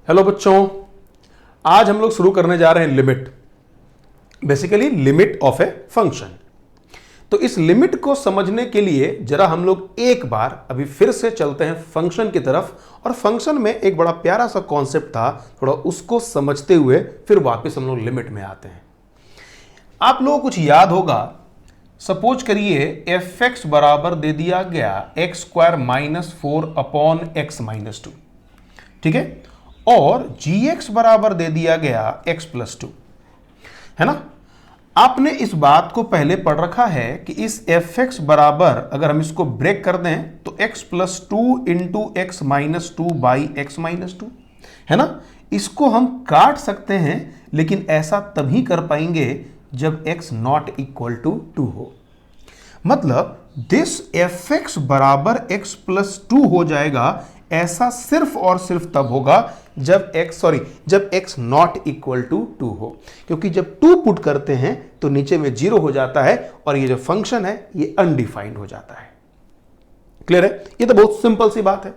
Hello बच्चों, आज हम लोग शुरू करने जा रहे हैं limit, basically limit of a function. तो इस लिमिट को समझने के लिए जरा हम लोग एक बार अभी फिर से चलते हैं फंक्शन की तरफ, और फंक्शन में एक बड़ा प्यारा सा कॉन्सेप्ट था, थोड़ा उसको समझते हुए फिर वापस हम लोग लिमिट में आते हैं। आप लोगों को कुछ याद होगा, सपोज करिए एफ एक्स बराबर दे दिया गया x square minus 4 upon x minus 2, ठीक है, और gx बराबर दे दिया गया x प्लस 2, है ना। आपने इस बात को पहले पढ़ रखा है कि इस fx बराबर अगर हम इसको ब्रेक कर दें तो x plus 2 into x minus 2 by x minus 2, है ना। इसको हम काट सकते हैं, लेकिन ऐसा तभी कर पाएंगे जब x नॉट इक्वल टू 2 हो। मतलब दिस fx बराबर x प्लस 2 हो जाएगा, ऐसा सिर्फ और सिर्फ तब होगा जब x नॉट इक्वल टू 2 हो, क्योंकि जब 2 पुट करते हैं तो नीचे में 0 हो जाता है और ये जो फंक्शन है ये अनडिफाइंड हो जाता है। क्लियर है? ये तो बहुत सिंपल सी बात है।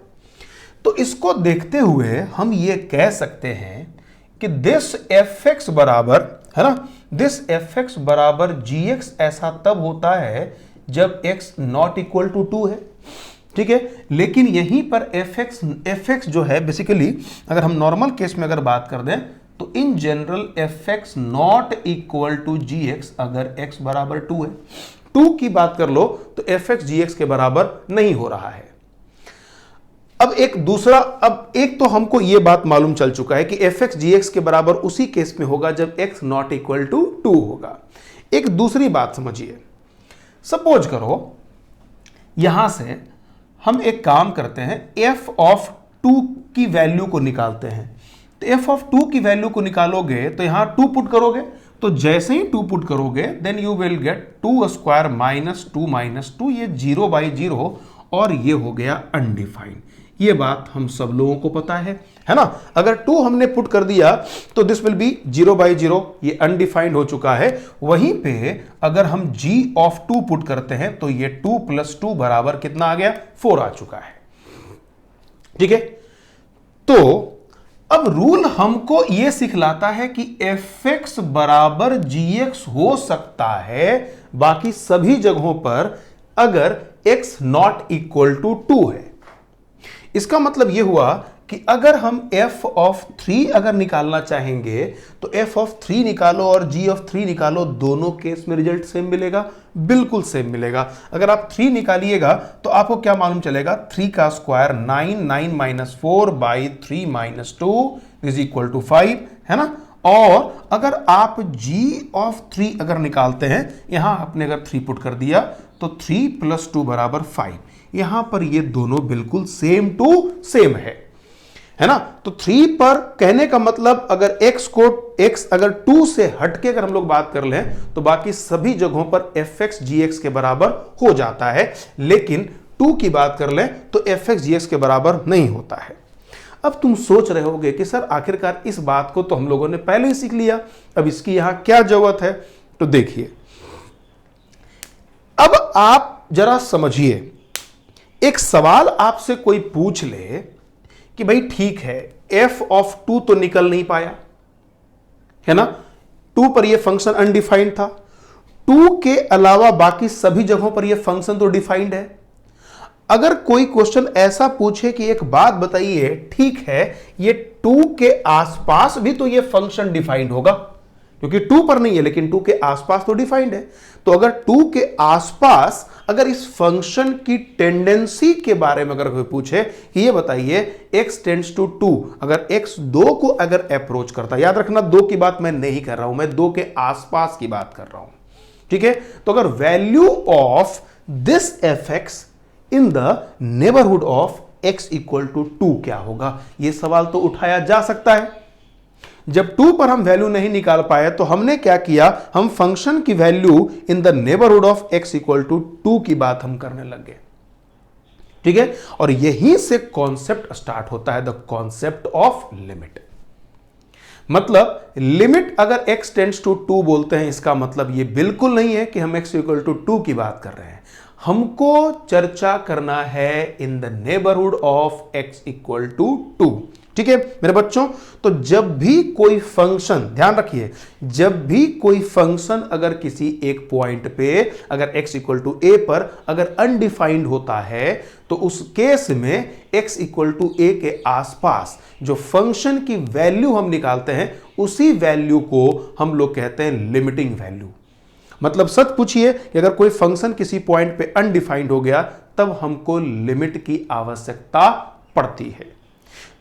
तो इसको देखते हुए हम ये कह सकते हैं कि दिस fx बराबर, है ना, दिस fx बराबर gx ऐसा तब होता है जब x नॉट इक्वल टू 2 है, ठीक है। लेकिन यहीं पर fx जो है, बेसिकली अगर हम नॉर्मल केस में अगर बात कर दें तो in general fx not equal to gx अगर x बराबर 2 है, 2 की बात कर लो तो fx gx के बराबर नहीं हो रहा है। अब एक तो हमको यह बात मालूम चल चुका है कि fx gx के बराबर उसी केस में होगा जब x नॉट इक्वल टू 2 होगा। एक दूसरी बात समझिए, सपोज करो यहां से हम एक काम करते हैं, f ऑफ 2 की वैल्यू को निकालते हैं। तो f ऑफ 2 की वैल्यू को निकालोगे तो यहां 2 पुट करोगे, तो जैसे ही 2 पुट करोगे then you will get 2 square minus 2 minus 2, ये 0 बाई 0 और ये हो गया अनडिफाइंड। ये बात हम सब लोगों को पता है ना। अगर 2 हमने पुट कर दिया तो दिस विल बी 0 बाई 0, ये अनडिफाइंड हो चुका है। वहीं पे अगर हम g ऑफ 2 पुट करते हैं तो ये 2 प्लस 2 बराबर कितना आ गया, 4 आ चुका है, ठीक है। तो अब रूल हमको यह सिखलाता है कि fx बराबर gx हो सकता है बाकी सभी जगहों पर अगर x नॉट इक्वल टू 2 है। इसका मतलब यह हुआ कि अगर हम f ऑफ 3 अगर निकालना चाहेंगे तो f ऑफ 3 निकालो और g ऑफ 3 निकालो, दोनों केस में रिजल्ट सेम मिलेगा, बिल्कुल सेम मिलेगा। अगर आप 3 निकालिएगा तो आपको क्या मालूम चलेगा, 3 का square 9, 9 minus 4 by 3 minus 2 is equal to 5, है ना। और अगर आप g ऑफ 3 अगर निकालते हैं, यहां आपने अगर 3 पुट कर दिया तो 3 प्लस 2 बराबर 5, यहां पर ये दोनों बिल्कुल सेम टू सेम है ना। तो 3 पर कहने का मतलब अगर x अगर 2 से हटके अगर हम लोग बात कर लें तो बाकी सभी जगहों पर fx gx के बराबर हो जाता है, लेकिन 2 की बात कर लें तो fx gx के बराबर नहीं होता है। अब तुम सोच रहे होगे कि सर आखिरकार इस बात को तो हम लोगों ने पहले ही सीख लिया, अब इसकी यहां क्या जरूरत है। तो देखिए, अब आप जरा समझिए, एक सवाल आपसे कोई पूछ ले कि भाई ठीक है, f ऑफ 2 तो निकल नहीं पाया, है ना, 2 पर यह फंक्शन अनडिफाइंड था, 2 के अलावा बाकी सभी जगहों पर यह फंक्शन तो डिफाइंड है। अगर कोई क्वेश्चन ऐसा पूछे कि एक बात बताइए, ठीक है, ये 2 के आसपास भी तो यह फंक्शन डिफाइंड होगा, क्योंकि 2 पर नहीं है लेकिन 2 के आसपास तो डिफाइंड है। तो अगर 2 के आसपास अगर इस फंक्शन की टेंडेंसी के बारे में अगर कोई पूछे कि ये बताइए x टेंड्स टू 2, अगर x 2 को अगर अप्रोच करता, याद रखना 2 की बात मैं नहीं कर रहा हूं, मैं 2 के आसपास की बात कर रहा हूं, ठीक है। तो अगर value of this fx in the neighbourhood of x equal to 2 क्या होगा, यह सवाल तो उठाया जा सकता है। जब 2 पर हम वैल्यू नहीं निकाल पाए तो हमने क्या किया, हम फंक्शन की value in the neighbourhood of x equal to 2 की बात हम करने लग गए, ठीक है। और यहीं से कॉन्सेप्ट स्टार्ट होता है, द कॉन्सेप्ट ऑफ लिमिट। मतलब लिमिट अगर x टेंड्स टू 2 बोलते हैं, इसका मतलब यह बिल्कुल नहीं है कि हम x इक्वल टू 2 की बात कर रहे हैं। हमको चर्चा करना है in the neighbourhood of x equal to 2, ठीक है मेरे बच्चों, तो जब भी कोई फंक्शन, ध्यान रखिए, जब भी कोई फंक्शन अगर किसी एक पॉइंट पे अगर x इक्वल टू ए पर अगर अनडिफाइंड होता है, तो उस केस में x इक्वल टू ए के आसपास जो फंक्शन की वैल्यू हम निकालते हैं, उसी वैल्यू को हम लोग कहते हैं लिमिटिंग वैल्यू। मतलब सच पूछिए कि अगर कोई फंक्शन किसी पॉइंट पे अनडिफाइंड हो गया, तब हमको लिमिट की आवश्यकता पड़ती है।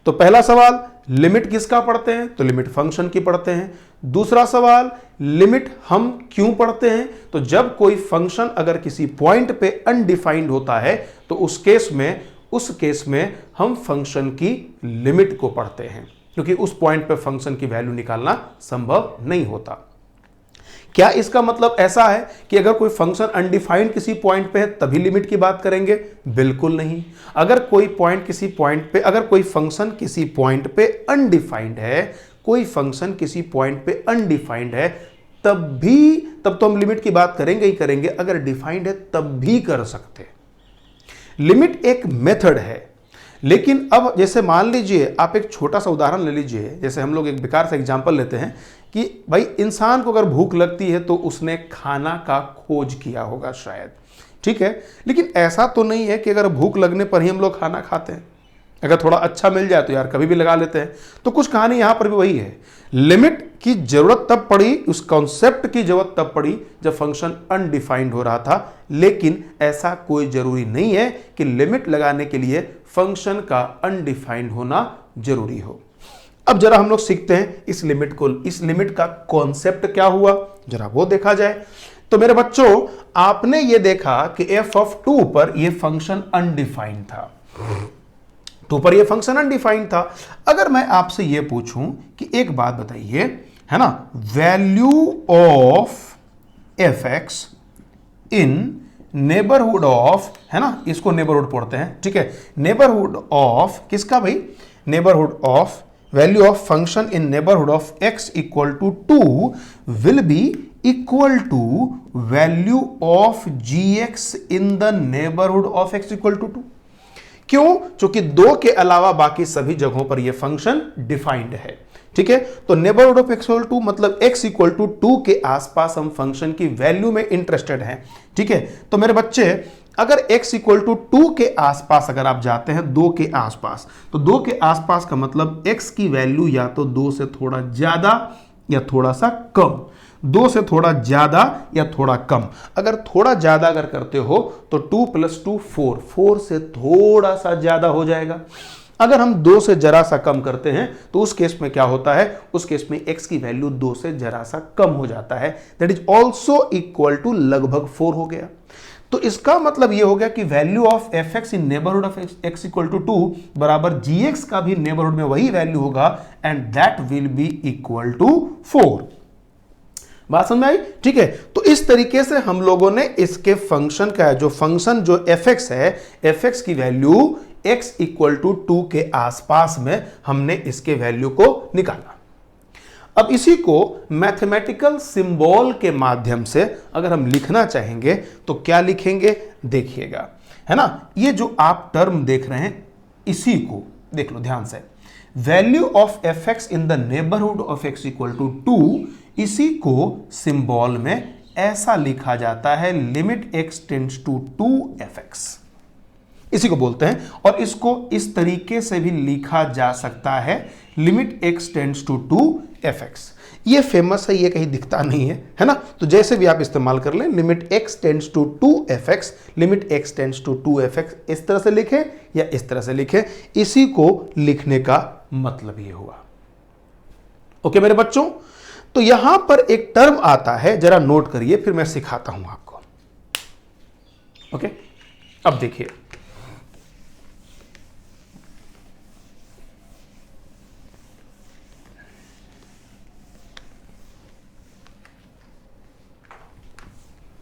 तो पहला सवाल, लिमिट किसका पढ़ते हैं? तो लिमिट फंक्शन की पढ़ते हैं। दूसरा सवाल, लिमिट हम क्यों पढ़ते हैं? तो जब कोई फंक्शन अगर किसी पॉइंट पे अनडिफाइंड होता है, तो उस केस में हम फंक्शन की लिमिट को पढ़ते हैं, क्योंकि उस पॉइंट पे फंक्शन की वैल्यू निकालना संभव नहीं होता। क्या इसका मतलब ऐसा है कि अगर कोई फंक्शन अनडिफाइंड किसी पॉइंट पे है तभी लिमिट की बात करेंगे? बिल्कुल नहीं। अगर कोई फंक्शन किसी पॉइंट पे अनडिफाइंड है, कोई फंक्शन किसी पॉइंट पे अनडिफाइंड है, तब तो हम लिमिट की बात करेंगे ही करेंगे। अगर डिफाइंड है तब भी कर सकते। लिमिट एक मेथड है, लेकिन अब जैसे मान लीजिए आप एक छोटा सा उदाहरण ले लीजिए, जैसे हम लोग एक बेकार सा एग्जांपल लेते हैं कि भाई इंसान को अगर भूख लगती है तो उसने खाना का खोज किया होगा शायद, ठीक है, लेकिन ऐसा तो नहीं है कि अगर भूख लगने पर ही हम लोग खाना खाते हैं। अगर थोड़ा अच्छा मिल जाए तो यार कभी भी लगा लेते हैं। तो कुछ कहानी यहां पर भी वही है। लिमिट की जरूरत तब पड़ी, उस कॉन्सेप्ट की जरूरत तब पड़ी जब फंक्शन अनडिफाइंड हो रहा था, लेकिन ऐसा कोई जरूरी नहीं है कि लिमिट लगाने के लिए फंक्शन का अनडिफाइंड होना जरूरी हो। अब जरा हम लोग सीखते हैं इस लिमिट का कॉन्सेप्ट क्या हुआ, जरा वो देखा जाए। तो मेरे बच्चों, आपने ये देखा कि f(2) पर ये फंक्शन अनडिफाइंड था, 2 पर ये फंक्शन अनडिफाइंड था। अगर मैं आपसे ये पूछूं कि एक बात बताइए, है ना, value of fx in neighbourhood of, है ना, इसको नेबरहुड पढ़ते हैं, ठीक है, नेबरहुड ऑफ किसका भाई? Neighbourhood of value of function in neighbourhood of x equal to 2 will be equal to value of gx in the neighbourhood of x equal to 2। क्यों? क्योंकि 2 के अलावा बाकी सभी जगहों पर यह फंक्शन डिफाइंड है, ठीक है। तो neighbourhood of x equal to मतलब x इक्वल टू 2 के आसपास हम फंक्शन की वैल्यू में इंटरेस्टेड हैं, ठीक है। तो मेरे बच्चे, अगर x इक्वल टू 2 के आसपास अगर आप जाते हैं, 2 के आसपास, तो 2 के आसपास का मतलब x की वैल्यू या तो 2 से थोड़ा ज्यादा या थोड़ा सा कम, 2 से थोड़ा ज्यादा या थोड़ा कम। अगर थोड़ा ज्यादा अगर करते हो तो 2 + 2 4 से थोड़ा सा ज्यादा हो जाएगा। अगर हम 2 से जरा सा कम करते हैं तो उस केस में क्या होता है? उस केस में x की वैल्यू 2 से जरा सा कम हो जाता है, that is also equal to लगभग 4 हो गया। तो इसका मतलब यह हो गया कि value of fx in neighbourhood of x equal to 2 बराबर gx का भी नेबरहुड में वही वैल्यू होगा, and that will be equal to 4। बात समझ में आई? ठीक है। तो इस तरीके से हम लोगों ने इसके फंक्शन का जो fx है, fx की वैल्यू x इक्वल टू 2 के आसपास में हमने इसके वैल्यू को निकाला। अब इसी को मैथमेटिकल सिंबल के माध्यम से अगर हम लिखना चाहेंगे तो क्या लिखेंगे? देखिएगा, है ना, ये जो आप टर्म देख रहे हैं इसी को देख लो ध्यान से। Value of fx in the neighbourhood of x equal to 2, इसी को सिंबल में ऐसा लिखा जाता है limit x tends to 2fx, इसी को बोलते हैं। और इसको इस तरीके से भी लिखा जा सकता है limit x tends to 2fx। ये फेमस है, ये कहीं दिखता नहीं है ना, तो जैसे भी आप इस्तेमाल कर लें, limit x tends to 2fx, limit x tends to 2fx, इस तरह से लिखें या इस तरह से लिखें, इसी को लिखने का मतलब ये हुआ। ओके मेरे बच्चों, तो यहां पर एक टर्म आता है, जरा नोट करिए, फिर मैं सिखाता हूं आपको। ओके, अब देखिए,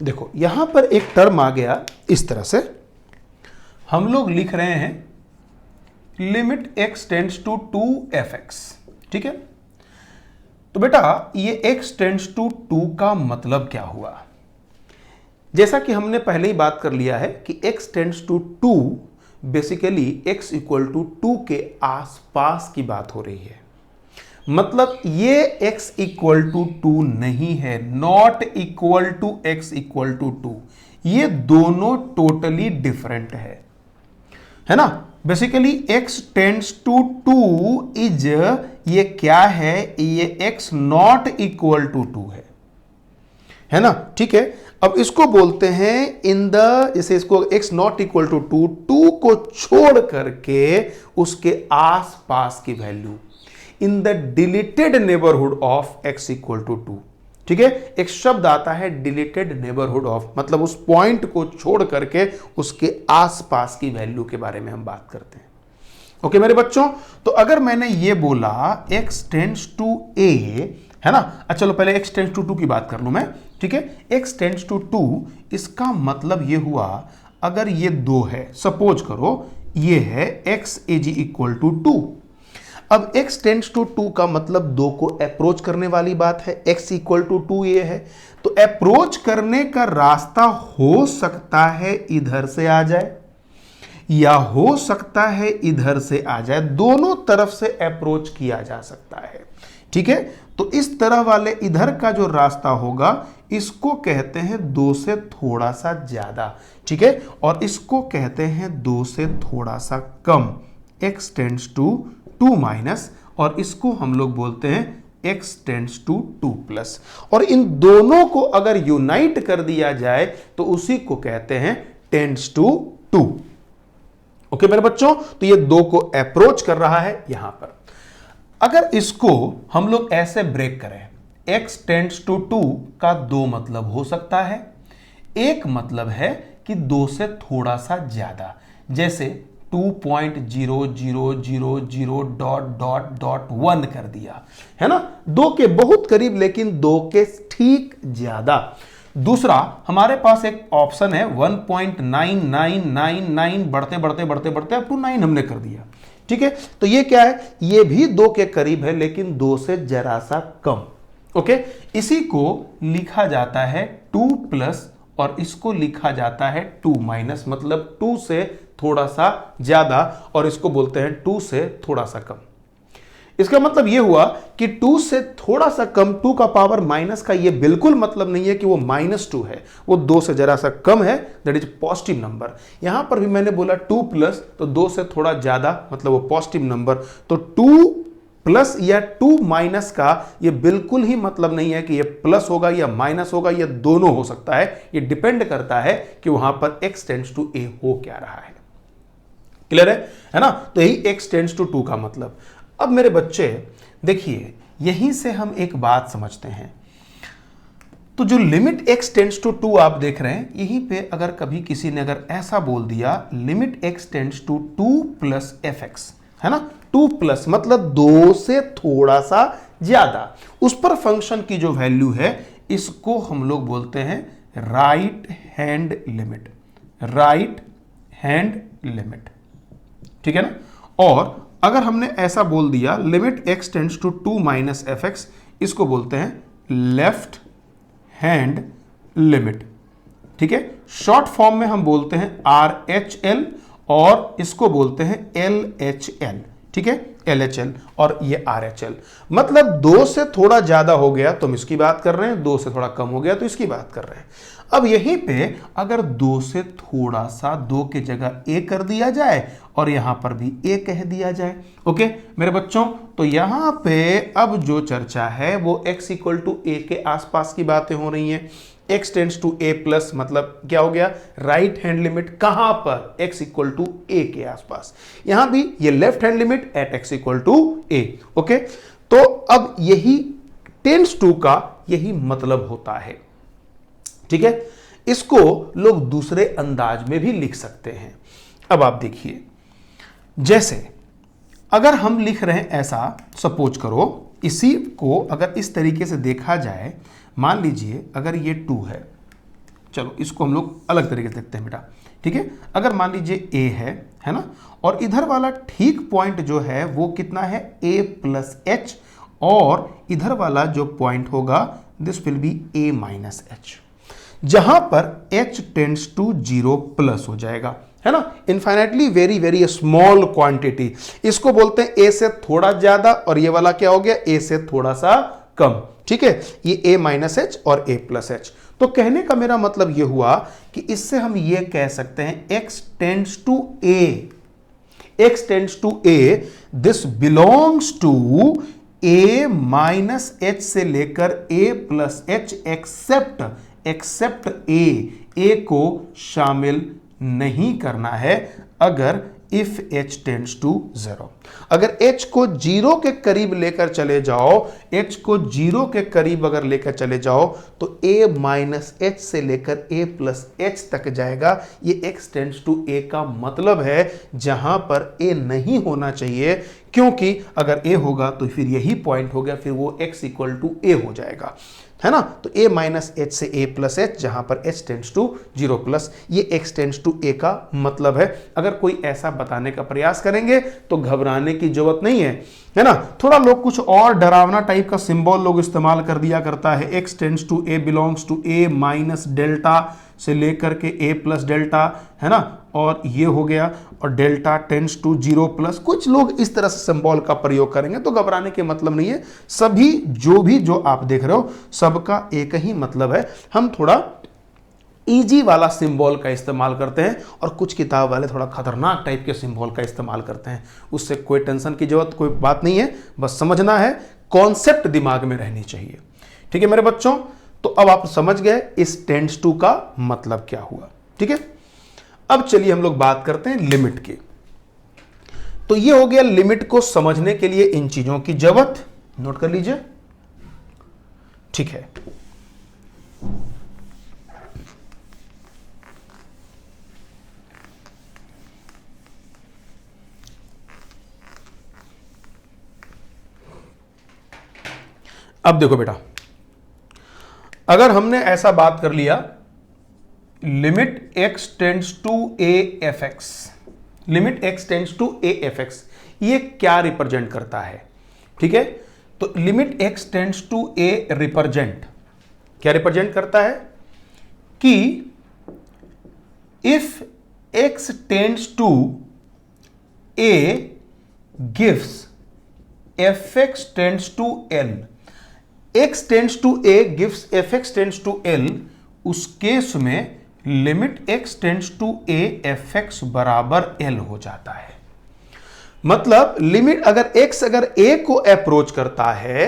देखो यहां पर एक टर्म आ गया इस तरह से, हम लोग लिख रहे हैं limit x tends to 2fx, ठीक है। तो बेटा ये x टेंड्स टू 2 का मतलब क्या हुआ? जैसा कि हमने पहले ही बात कर लिया है कि x tends to 2 basically x equal to 2 के आसपास की बात हो रही है। मतलब ये x इक्वल टू 2 नहीं है, not equal to x equal to 2। ये दोनों टोटली डिफरेंट है ना। Basically x tends to 2 is, ये क्या है, ये x नॉट इक्वल टू 2 है ना। ठीक है, अब इसको बोलते हैं इन द, इसे इसको x नॉट इक्वल टू 2 को छोड़ करके उसके आसपास की value in the deleted neighbourhood of x equal to 2। ठीक है, एक शब्द आता है डिलीटेड नेबरहुड ऑफ, मतलब उस पॉइंट को छोड़ करके उसके आसपास की वैल्यू के बारे में हम बात करते हैं। ओके मेरे बच्चों, तो अगर मैंने ये बोला x टेंड्स टू a, है ना। अच्छा चलो पहले x टेंड्स टू 2 की बात कर लूं मैं। ठीक है, x टेंड्स टू 2, इसका मतलब ये हुआ अगर ये 2 है, सपोज करो ये है x एज इक्वल टू 2। अब x टेंड्स टू 2 का मतलब 2 को अप्रोच करने वाली बात है, x इक्वल टू 2 ये है, तो अप्रोच करने का रास्ता हो सकता है इधर से आ जाए या हो सकता है इधर से आ जाए, दोनों तरफ से अप्रोच किया जा सकता है। ठीक है, तो इस तरह वाले इधर का जो रास्ता होगा इसको कहते हैं 2 से थोड़ा सा ज्यादा। ठीक है, और इसको कहते हैं 2 से थोड़ा सा कम, x टेंड्स टू 2 माइनस, और इसको हम लोग बोलते हैं x टेंड्स टू 2 प्लस। और इन दोनों को अगर यूनाइट कर दिया जाए तो उसी को कहते हैं टेंड्स टू 2। ओके मेरे बच्चों, तो ये 2 को अप्रोच कर रहा है यहां पर। अगर इसको हम लोग ऐसे ब्रेक करें, x टेंड्स टू 2 का 2 मतलब हो सकता है। एक मतलब है कि 2 से थोड़ा सा ज्यादा, जैसे 2.0000.1 कर दिया, है ना, 2 के बहुत करीब लेकिन 2 के ठीक ज्यादा। दूसरा हमारे पास एक ऑप्शन है 1.9999, बढ़ते बढ़ते बढ़ते बढ़ते अप टू 9 हमने कर दिया। ठीक है, तो ये क्या है, ये भी 2 के करीब है लेकिन 2 से जरा सा कम। ओके, इसी को लिखा जाता है 2 प्लस और इसको लिखा जाता है 2 माइनस, मतलब 2 से थोड़ा सा ज्यादा, और इसको बोलते हैं 2 से थोड़ा सा कम। इसका मतलब यह हुआ कि 2 से थोड़ा सा कम, 2 का पावर माइनस का ये बिल्कुल मतलब नहीं है कि वो -2 है, वो 2 से जरा सा कम है, दैट इज पॉजिटिव नंबर। यहां पर भी मैंने बोला 2 प्लस, तो 2 से थोड़ा ज्यादा मतलब वो पॉजिटिव नंबर। तो 2 प्लस या 2 माइनस का ये बिल्कुल ही मतलब नहीं है कि ये प्लस होगा या माइनस होगा, ये दोनों हो सकता है। ये डिपेंड करता है कि वहां पर x टेंड्स टू a हो क्या रहा है। क्लियर है ना, तो यही x टेंड्स टू 2 का मतलब। अब मेरे बच्चे देखिए, यहीं से हम एक बात समझते हैं, तो जो लिमिट x टेंड्स टू 2 आप देख रहे हैं, यहीं पे अगर कभी किसी ने अगर ऐसा बोल दिया limit x tends to 2 plus fx, है ना, 2 प्लस मतलब 2 से थोड़ा सा ज्यादा, उस पर फंक्शन की जो वैल्यू है इसको हम लोग बोलते हैं right hand limit, right hand limit. ठीक है ना, और अगर हमने ऐसा बोल दिया limit x tends to 2 minus fx, इसको बोलते हैं लेफ्ट हैंड लिमिट। ठीक है, शॉर्ट फॉर्म में हम बोलते हैं RHL और इसको बोलते हैं LHL। ठीक है, LHL और ये RHL, मतलब 2 से थोड़ा ज्यादा हो गया तो हम इसकी बात कर रहे हैं, 2 से थोड़ा कम हो गया तो इसकी बात कर रहे हैं। अब यहीं पे अगर 2 से थोड़ा सा 2 की जगह a कर दिया जाए और यहां पर भी a कह दिया जाए। ओके मेरे बच्चों, तो यहां पे अब जो चर्चा है वो x इक्वल टू a के आसपास की बातें हो रही हैं। x tends to a plus मतलब क्या हो गया, राइट हैंड लिमिट कहां पर, x इक्वल टू a के आसपास। यहां भी ये left hand limit at x equal to a। Okay, तो अब यही टेंड्स टू का यही मतलब होता है। ठीक है, इसको लोग दूसरे अंदाज में भी लिख सकते हैं। अब आप देखिए, जैसे अगर हम लिख रहे हैं ऐसा, सपोज करो इसी को अगर इस तरीके से देखा जाए, मान लीजिए अगर ये 2 है, चलो इसको हम लोग अलग तरीके से देखते हैं बेटा। ठीक है, अगर मान लीजिए a है ना, और इधर वाला ठीक पॉइंट जो है वो कितना है a प्लस h, और इधर वाला जो पॉइंट होगा this will B a minus h, जहां पर h टेंड्स टू 0 प्लस हो जाएगा, है ना, infinitely very very small quantity, इसको बोलते हैं ए से थोड़ा ज्यादा, और ये वाला क्या हो गया, ए से थोड़ा सा कम। ठीक है, ये a माइनस एच और a प्लस एच। तो कहने का मेरा मतलब ये हुआ कि इससे हम ये कह सकते हैं x tends to a, x tends to a, this belongs to a minus h से लेकर a plus h except a को शामिल नहीं करना है अगर इफ h टेंड्स टू 0। अगर h को 0 के करीब लेकर चले जाओ, h को 0 के करीब अगर लेकर चले जाओ तो a माइनस एच से लेकर a प्लस एच तक जाएगा। ये x टेंड्स टू a का मतलब है जहां पर a नहीं होना चाहिए, क्योंकि अगर a होगा तो फिर यही पॉइंट हो गया, फिर वो x इक्वल टू a हो जाएगा, है ना। तो a माइनस एच से a प्लस एच, जहां पर h टेंड्स टू 0 प्लस, ये x टेंड्स टू a का मतलब है। अगर कोई ऐसा बताने का प्रयास करेंगे तो घबराने की जरूरत नहीं है ना। थोड़ा लोग कुछ और डरावना टाइप का सिंबल लोग इस्तेमाल कर दिया करता है, x tends to a belongs to a minus delta से लेकर के a प्लस डेल्टा, है ना, और ये हो गया, और डेल्टा टेंड्स टू 0 प्लस, कुछ लोग इस तरह से सिंबल का प्रयोग करेंगे। तो घबराने के मतलब नहीं है, सभी जो आप देख रहे हो सबका एक ही मतलब है। हम थोड़ा इजी वाला सिंबल का इस्तेमाल करते हैं और कुछ किताब वाले थोड़ा खतरनाक टाइप के सिंबल का इस्तेमाल करते हैं। उससे कोई टेंशन की जरूरत कोई बात नहीं है, बस समझना है, कॉन्सेप्ट दिमाग में रहनी चाहिए। ठीक है मेरे बच्चों, तो अब आप समझ गए इस टेंड्स टू का मतलब क्या हुआ। ठीक है, अब चलिए हम लोग बात करते हैं लिमिट की। तो ये हो गया लिमिट को समझने के लिए इन चीजों की जरूरत, नोट कर लीजिए। ठीक है, अब देखो बेटा, अगर हमने ऐसा बात कर लिया limit x tends to a f x, limit x tends to a f x, ये क्या रिप्रेजेंट करता है? ठीक है, तो limit x tends to a represent क्या रिप्रेजेंट करता है कि if x tends to a gives fx tends to l, x tends to a gives fx tends to l, उस केस में limit x tends to a fx बराबर l हो जाता है। मतलब लिमिट अगर x अगर a को अप्रोच करता है,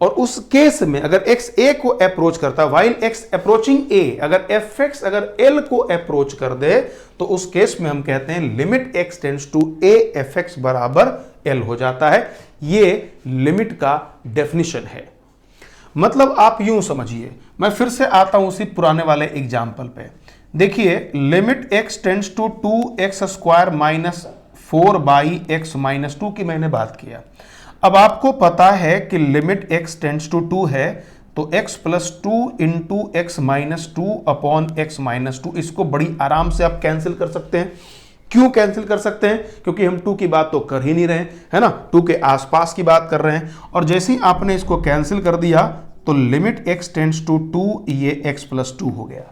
और उस केस में अगर x a को अप्रोच करता है, वाइल x अप्रोचिंग a, अगर fx अगर l को अप्रोच कर दे, तो उस केस में हम कहते हैं limit x tends to a fx बराबर l हो जाता है। ये लिमिट का डेफिनेशन है। मतलब आप यूं समझिए, मैं फिर से आता हूं उसी पुराने वाले एग्जाम्पल पे। देखिए limit x tends to 2x square minus 4/x minus 2 की मैंने बात किया। अब आपको पता है कि लिमिट x टेंड्स टू 2 है, तो x plus 2 into x minus 2 upon x minus 2, इसको बड़ी आराम से आप कैंसिल कर सकते हैं। क्यों कैंसिल कर सकते हैं? क्योंकि हम 2 की बात तो कर ही नहीं रहे, है ना, 2 के आसपास की बात कर रहे हैं। और जैसे ही आपने इसको कैंसिल कर दिया तो लिमिट x टेंड्स टू 2, ये x प्लस 2 हो गया।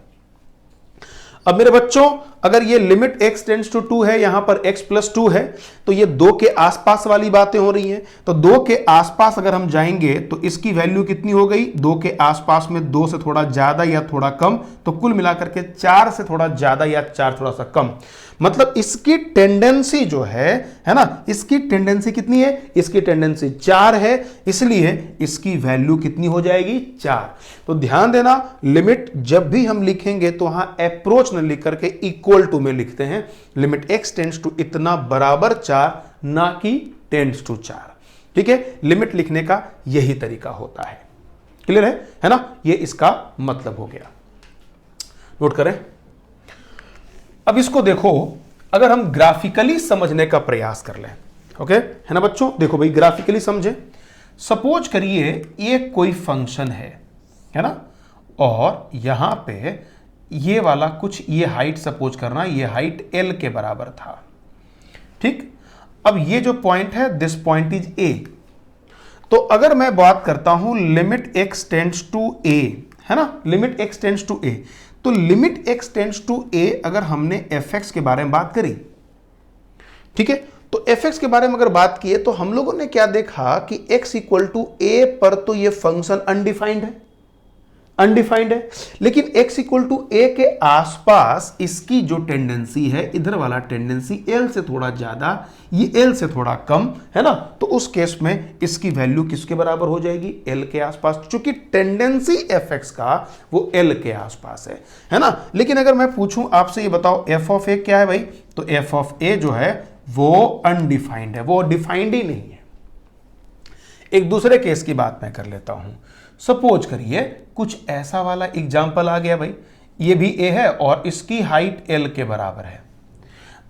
अब मेरे बच्चों, अगर ये लिमिट x टेंड्स टू 2 है, यहां पर x प्लस 2 है, तो ये 2 के आसपास वाली बातें हो रही हैं। तो 2 के आसपास अगर हम जाएंगे तो इसकी वैल्यू कितनी हो गई? 2 के आसपास में 2 से थोड़ा ज्यादा या थोड़ा कम, तो कुल मिलाकर के 4 से थोड़ा ज्यादा या 4 थोड़ा सा कम। मतलब इसकी टेंडेंसी जो है ना, इसकी टेंडेंसी कितनी है? इसकी टेंडेंसी 4 है, इसलिए इसकी वैल्यू कितनी हो जाएगी? 4। तो ध्यान देना, लिमिट जब भी हम लिखेंगे तो वहां अप्रोच न लिख करके इक्वल टू में लिखते हैं। लिमिट x टेंड्स टू इतना बराबर 4, ना कि टेंड्स टू 4। ठीक है, लिमिट लिखने का यही तरीका होता है। क्लियर है ना? ये इसका मतलब हो गया, नोट करें। अब इसको देखो, अगर हम ग्राफिकली समझने का प्रयास कर लें, ओके, है ना बच्चों? देखो भाई, ग्राफिकली समझे। सपोज करिए ये कोई फंक्शन है ना, और यहां पे ये वाला कुछ, ये हाइट सपोज करना, ये हाइट l के बराबर था। ठीक, अब ये जो पॉइंट है, दिस पॉइंट इज a। तो अगर मैं बात करता हूं limit x tends to a, है ना, limit x tends to a, तो limit x tends to a अगर हमने fx के बारे में बात करी, ठीक है, तो fx के बारे में अगर बात की है तो हम लोगों ने क्या देखा कि x इक्वल टू a पर तो ये फंक्शन अनडिफाइंड है, अनडिफाइंड है, लेकिन x इक्वल टू a के आसपास इसकी जो टेंडेंसी है, इधर वाला टेंडेंसी l से थोड़ा ज्यादा, ये l से थोड़ा कम है ना, तो उस केस में इसकी वैल्यू किसके बराबर हो जाएगी, l के आसपास, क्योंकि टेंडेंसी fx का वो l के आसपास है ना। लेकिन अगर मैं पूछूं आपसे, ये बताओ f ऑफ a क्या है भाई, तो f ऑफ a जो है वो अनडिफाइंड है, वो डिफाइंड ही नहीं है। एक दूसरे केस की बात मैं कर लेता हूं, सपोज करिए कुछ ऐसा वाला एग्जाम्पल आ गया भाई, ये भी a है और इसकी हाइट l के बराबर है,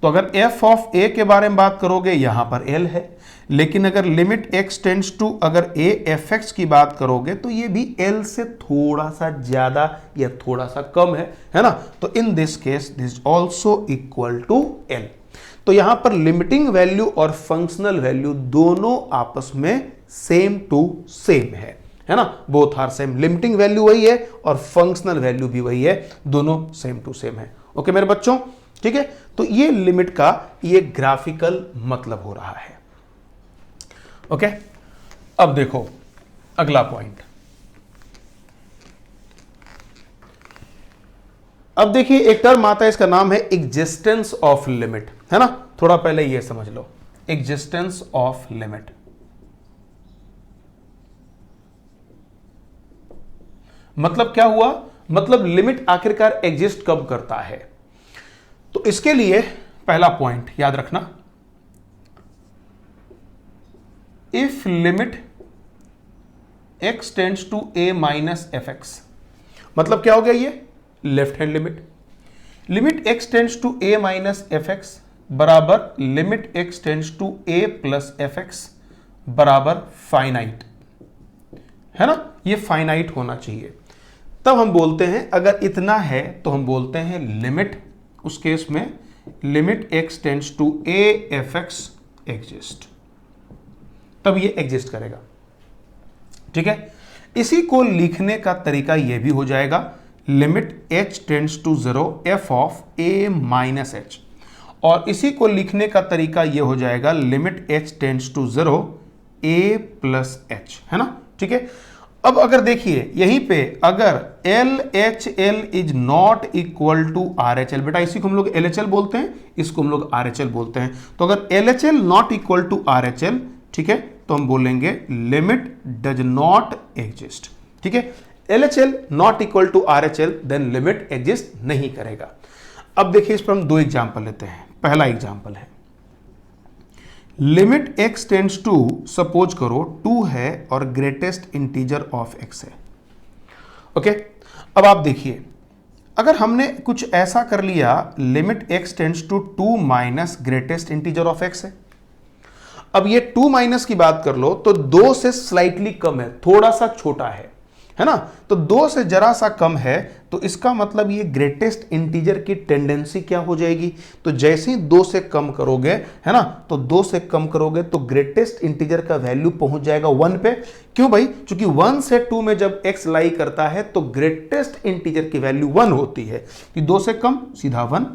तो अगर f ऑफ a के बारे में बात करोगे यहां पर l है, लेकिन अगर लिमिट x टेंड्स टू अगर a fx की बात करोगे तो ये भी l से थोड़ा सा ज्यादा या थोड़ा सा कम है ना, तो in this case this also equal to l। तो यहां पर लिमिटिंग वैल्यू और फंक्शनल वैल्यू दोनों आपस में सेम टू सेम है ना, both are same, limiting value वही है और फंक्शनल वैल्यू भी वही है, दोनों सेम टू सेम है। ओके मेरे बच्चों, ठीक है, तो ये लिमिट का ये ग्राफिकल मतलब हो रहा है। ओके, अब देखो अगला पॉइंट, अब देखिए एक टर्म आता है, इसका नाम है एग्जिस्टेंस ऑफ लिमिट, है ना, थोड़ा पहले ये समझ लो, एग्जिस्टेंस ऑफ लिमिट। मतलब क्या हुआ, मतलब लिमिट आखिरकार एग्जिस्ट कब करता है, तो इसके लिए पहला पॉइंट याद रखना, if limit x tends to a minus fx, मतलब क्या हो गया, ये left hand limit, limit x tends to a minus fx बराबर limit x tends to a plus fx बराबर फाइनाइट, है ना, ये फाइनाइट होना चाहिए, तब हम बोलते हैं अगर इतना है तो हम बोलते हैं लिमिट, उस केस में limit x tends to a fx exist, तब ये एग्जिस्ट करेगा, ठीक है। इसी को लिखने का तरीका ये भी हो जाएगा, limit h tends to 0 f of a minus h, और इसी को लिखने का तरीका ये हो जाएगा limit h tends to 0 a plus h, है ना, ठीक है। अब अगर देखिए यहीं पे अगर LHL is not equal to RHL, बेटा इसी को हम लोग LHL बोलते हैं, इसको हम लोग RHL बोलते हैं, तो अगर LHL not equal to RHL, ठीक है, तो हम बोलेंगे लिमिट डज नॉट एग्जिस्ट, ठीक है, LHL not equal to RHL then limit exist नहीं करेगा। अब देखिए इस पर हम दो एग्जांपल लेते हैं, पहला एग्जांपल है limit x tends to, suppose करो 2 है और ग्रेटेस्ट इंटीजर ऑफ x है। ओके, अब आप देखिए अगर हमने कुछ ऐसा कर लिया, limit x tends to 2 minus greatest integer of x है, अब ये 2 माइनस की बात कर लो तो 2 से स्लाइटली कम है, थोड़ा सा छोटा है ना, तो 2 से जरा सा कम है, तो इसका मतलब ये ग्रेटेस्ट इंटीजर की टेंडेंसी क्या हो जाएगी, तो जैसे ही 2 से कम करोगे, है ना, तो 2 से कम करोगे तो ग्रेटेस्ट इंटीजर का वैल्यू पहुंच जाएगा 1 पे, क्यों भाई, क्योंकि 1 से 2 में जब x लाई करता है तो ग्रेटेस्ट इंटीजर की वैल्यू 1 होती है, कि 2 से कम सीधा 1।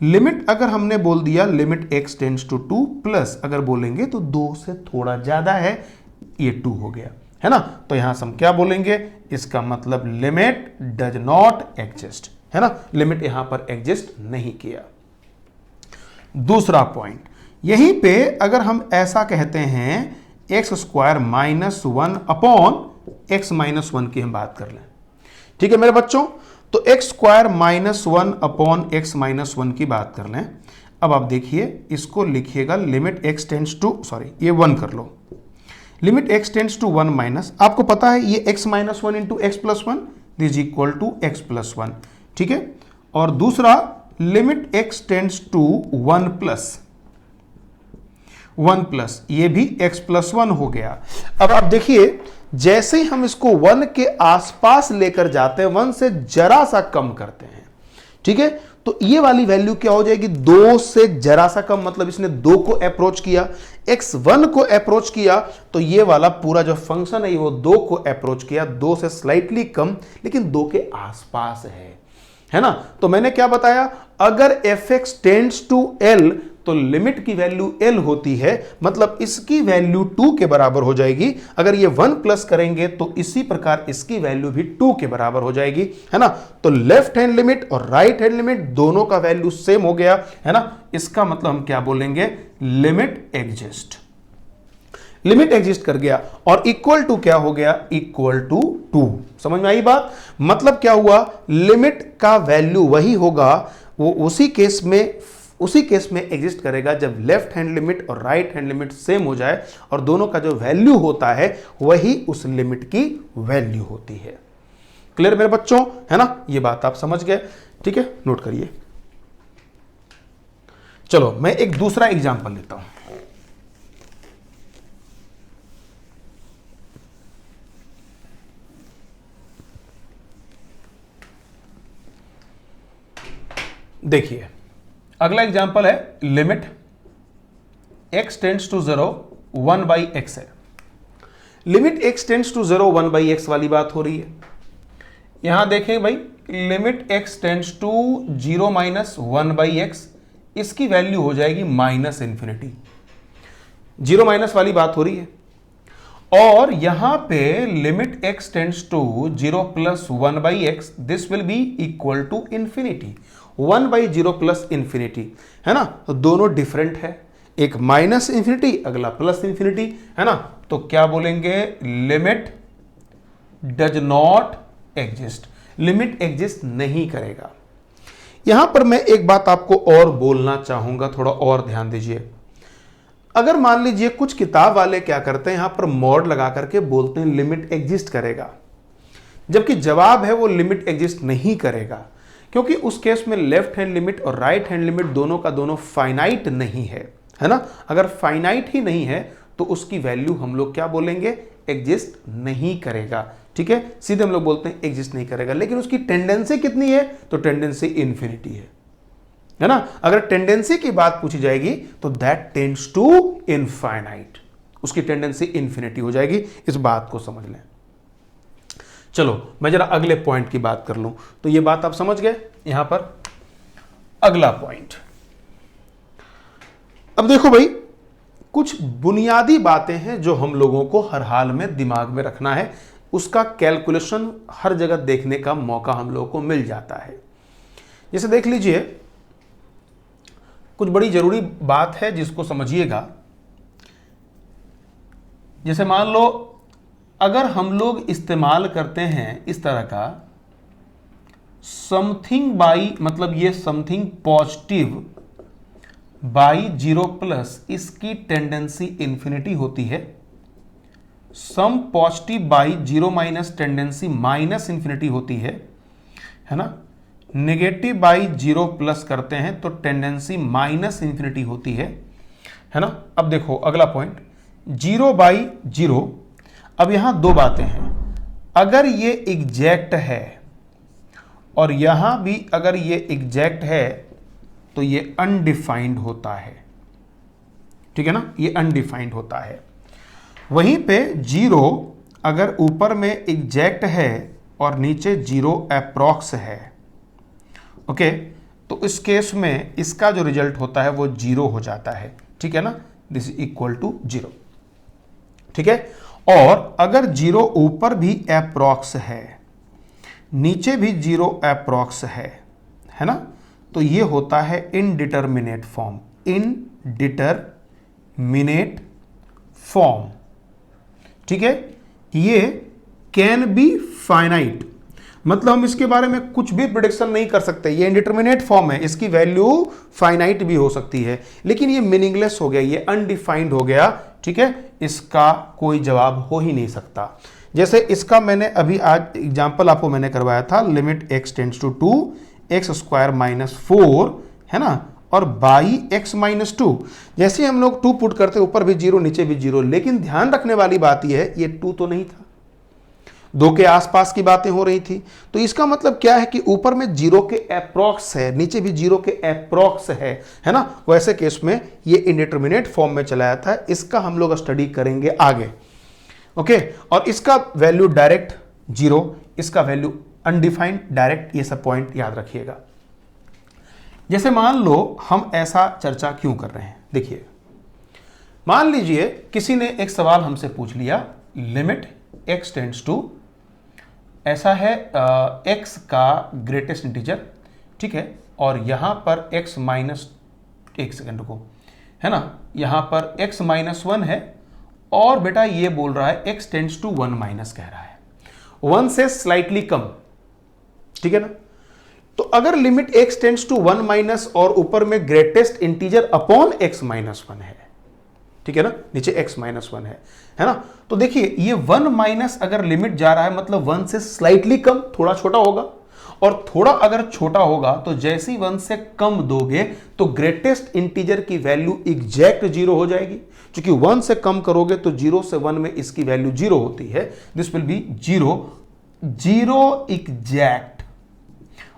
लिमिट अगर हमने बोल दिया limit x tends to 2 plus अगर बोलेंगे तो 2 से थोड़ा ज्यादा है, ये 2 हो गया, है ना, तो यहां से हम क्या बोलेंगे, इसका मतलब लिमिट डज नॉट एग्जिस्ट, है ना, लिमिट यहां पर एग्जिस्ट नहीं किया। दूसरा पॉइंट, यहीं पे अगर हम ऐसा कहते हैं x square minus 1 upon x minus 1 की हम बात कर लें, ठीक है मेरे बच्चों, तो x square minus 1 upon x minus 1 की बात कर लें। अब आप देखिए इसको लिखिएगा limit x tends to, sorry ये 1 कर लो, limit x tends to 1 minus, आपको पता है ये x minus 1 into x plus 1 this equal to x plus 1, ठीक है, और दूसरा limit x tends to 1 plus ये भी x प्लस 1 हो गया। अब आप देखिए जैसे ही हम इसको 1 के आसपास लेकर जाते हैं, 1 से जरा सा कम करते हैं, ठीक है, तो ये वाली वैल्यू क्या हो जाएगी, 2 से जरा सा कम, मतलब इसने 2 को अप्रोच किया, x1 को अप्रोच किया, तो ये वाला पूरा जो फंक्शन है वो 2 को अप्रोच किया, 2 से स्लाइटली कम लेकिन 2 के आसपास है, है ना। तो मैंने क्या बताया, अगर fx टेंड्स टू l तो लिमिट की वैल्यू l होती है, मतलब इसकी वैल्यू 2 के बराबर हो जाएगी। अगर ये 1 प्लस करेंगे तो इसी प्रकार इसकी वैल्यू भी 2 के बराबर हो जाएगी, है ना। तो लेफ्ट हैंड लिमिट और राइट हैंड लिमिट दोनों का वैल्यू सेम हो गया, है ना। इसका मतलब हम क्या बोलेंगे, लिमिट एग्जिस्ट। लिमिट एग्जिस्ट कर गया और इक्वल टू क्या हो गया, इक्वल टू 2। समझ में आई बात। मतलब क्या हुआ, लिमिट का वैल्यू वही होगा, वो उसी केस में एग्जिस्ट करेगा जब लेफ्ट हैंड लिमिट और राइट हैंड लिमिट सेम हो जाए और दोनों का जो वैल्यू होता है वही उस लिमिट की वैल्यू होती है। क्लियर मेरे बच्चों, है ना। ये बात आप समझ गए, ठीक है, नोट करिए। चलो मैं एक दूसरा एग्जांपल लेता हूं। देखिए अगला एग्जांपल है limit x tends to 0 1 by x है। Limit x tends to 0 1 by x वाली बात हो रही है। यहां देखें भाई, limit x tends to 0 minus 1 by x, इसकी वैल्यू हो जाएगी माइनस इंफिनिटी। 0 माइनस वाली बात हो रही है। और यहां पे limit x tends to 0 plus 1 by x, this will be equal to infinity. 1 by 0 plus infinity, है ना। तो दोनों डिफरेंट है, एक माइनस इंफिनिटी, अगला प्लस इंफिनिटी, है ना। तो क्या बोलेंगे, limit does not exist, limit exist नहीं करेगा। यहां पर मैं एक बात आपको और बोलना चाहूंगा, थोड़ा और ध्यान दीजिए। अगर मान लीजिए कुछ किताब वाले क्या करते हैं, यहां पर मॉड लगा करके बोलते हैं लिमिट एग्जिस्ट करेगा, जबकि जवाब है वो लिमिट एग्जिस्ट नहीं करेगा, क्योंकि उस केस में लेफ्ट हैंड लिमिट और राइट हैंड लिमिट दोनों का दोनों फाइनाइट नहीं है ना। अगर फाइनाइट ही नहीं है तो उसकी वैल्यू हम लोग क्या बोलेंगे, एग्जिस्ट नहीं करेगा, ठीक है। सीधे हम लोग बोलते हैं एग्जिस्ट नहीं करेगा। लेकिन उसकी टेंडेंसी कितनी है, तो टेंडेंसी इन्फिनिटी है ना। अगर टेंडेंसी की बात पूछी जाएगी तो दैट टेंड्स टू इनफाइनाइट, उसकी टेंडेंसी इन्फिनिटी हो जाएगी। इस बात को समझ लें। चलो मैं जरा अगले पॉइंट की बात कर लूं। तो ये बात आप समझ गए। यहां पर अगला पॉइंट, अब देखो भाई, कुछ बुनियादी बातें हैं जो हम लोगों को हर हाल में दिमाग में रखना है, उसका कैलकुलेशन हर जगह देखने का मौका हम लोगों को मिल जाता है। जैसे देख लीजिए, कुछ बड़ी जरूरी बात है जिसको समझिएगा। जैसे मान लो अगर हम लोग इस्तेमाल करते हैं इस तरह का समथिंग बाई, मतलब ये समथिंग पॉजिटिव बाई 0 प्लस, इसकी टेंडेंसी इंफिनिटी होती है। Some positive by 0 minus, tendency minus infinity होती है ना। नेगेटिव बाई 0 प्लस करते हैं तो टेंडेंसी माइनस इंफिनिटी होती है ना। अब देखो अगला पॉइंट, 0 बाई 0। अब यहां दो बातें हैं, अगर ये एग्जैक्ट है और यहां भी अगर ये एग्जैक्ट है तो ये अनडिफाइंड होता है, ठीक है ना, ये अनडिफाइंड होता है। वहीं पे 0 अगर ऊपर में एग्जैक्ट है और नीचे 0 अप्रॉक्स है, ओके, तो इस केस में इसका जो रिजल्ट होता है वो 0 हो जाता है, ठीक है ना। दिस इज इक्वल टू 0, ठीक है। और अगर 0 ऊपर भी अप्रॉक्स है, नीचे भी 0 अप्रॉक्स है ना, तो ये होता है इनडिटरमिनेट फॉर्म, इनडिटरमिनेट फॉर्म, ठीक है। ये कैन बी फाइनाइट, मतलब हम इसके बारे में कुछ भी प्रेडिक्शन नहीं कर सकते। ये इनडिटरमिनेट फॉर्म है, इसकी वैल्यू फाइनाइट भी हो सकती है, लेकिन ये मीनिंगलेस हो गया, ये अनडिफाइंड हो गया, ठीक है। इसका कोई जवाब हो ही नहीं सकता। जैसे इसका मैंने अभी आज एग्जांपल आपको मैंने करवाया था, limit x tends to 2x square minus 4, है ना, और बाई x माइनस 2। जैसे हम लोग 2 पुट करते, ऊपर भी 0 नीचे भी 0, लेकिन ध्यान रखने वाली बात यह है, ये 2 तो नहीं था, 2 के आसपास की बातें हो रही थी। तो इसका मतलब क्या है कि ऊपर में 0 के अप्रॉक्स है, नीचे भी 0 के अप्रॉक्स है ना। वैसे केस में ये इंडिटरमिनेट फॉर्म में चला जाता है। इसका हम लोग स्टडी करेंगे आगे, ओके। और इसका वैल्यू डायरेक्ट 0, इसका वैल्यू अनडिफाइंड, डायरेक्ट, ये सब पॉइंट याद रखिएगा। जैसे मान लो हम ऐसा चर्चा क्यों कर रहे हैं, देखिए मान लीजिए किसी ने एक सवाल हमसे पूछ लिया, लिमिट x टेंड्स टू, ऐसा है x का ग्रेटेस्ट इंटीजर, ठीक है, और यहां पर x माइनस, एक सेकंड को, है ना, यहां पर x माइनस 1 है, और बेटा ये बोल रहा है x टेंड्स टू 1 माइनस कह रहा है, 1 से स्लाइटली कम, ठीक है ना। तो अगर limit x tends to 1 minus और ऊपर में greatest integer upon x minus 1 है, ठीक है ना, नीचे x माइनस 1 है ना, तो देखिए ये 1 माइनस अगर लिमिट जा रहा है मतलब 1 से स्लाइटली कम, थोड़ा छोटा होगा, और थोड़ा अगर छोटा होगा तो जैसे ही 1 से कम दोगे तो ग्रेटेस्ट इंटीजर की वैल्यू एग्जैक्ट 0 हो जाएगी, क्योंकि 1 से कम करोगे तो 0 से 1 में इसकी वैल्यू 0 होती है, दिस विल बी 0 एग्जैक्ट,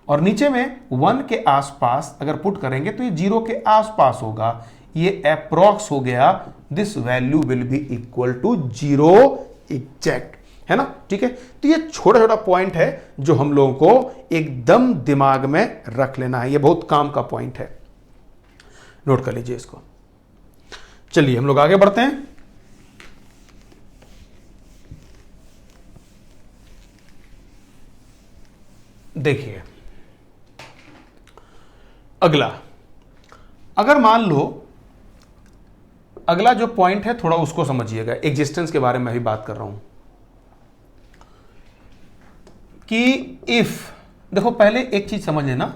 और नीचे में 1 के आसपास अगर पुट करेंगे तो ये 0 के आसपास होगा, ये अप्रॉक्स हो गया, this value will be equal to 0 exact, है ना, ठीक है। तो ये छोटा छोटा पॉइंट है जो हम लोगों को एकदम दिमाग में रख लेना है, ये बहुत काम का पॉइंट है, नोट कर लीजिए इसको। चलिए हम लोग आगे बढ़ते हैं। देखिए अगला, अगर मान लो अगला जो पॉइंट है थोड़ा उसको समझिएगा, एग्जिस्टेंस के बारे में भी बात कर रहा हूं कि इफ, देखो पहले एक चीज समझ लेना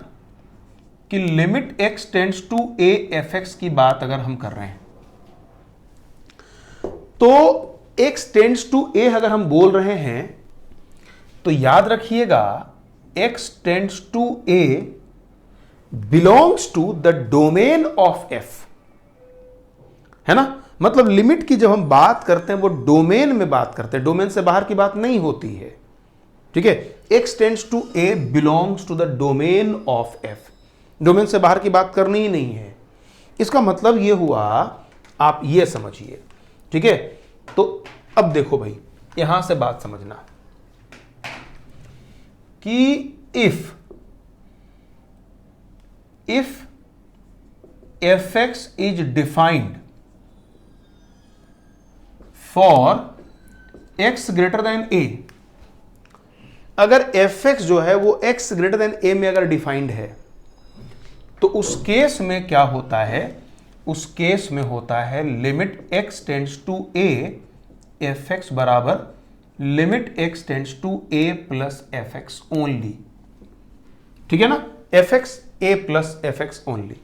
कि limit x tends to a fx की बात अगर हम कर रहे हैं तो x टेंड्स टू a अगर हम बोल रहे हैं तो याद रखिएगा x tends to a belongs to the domain of f, है ना, मतलब लिमिट की जब हम बात करते हैं वो डोमेन में बात करते हैं, डोमेन से बाहर की बात नहीं होती है, ठीक है। x tends to a belongs to the domain of f, domain से बाहर की बात करनी ही नहीं है, इसका मतलब ये हुआ, आप ये समझिए, ठीक है। तो अब देखो भाई यहां से बात समझना कि if fx is defined for x greater than a, अगर fx जो है वो x greater than a में अगर डिफाइंड है तो उस केस में क्या होता है, उस केस में होता है limit x tends to a fx बराबर limit x tends to a plus fx only, ठीक है ना, fx a plus fx only,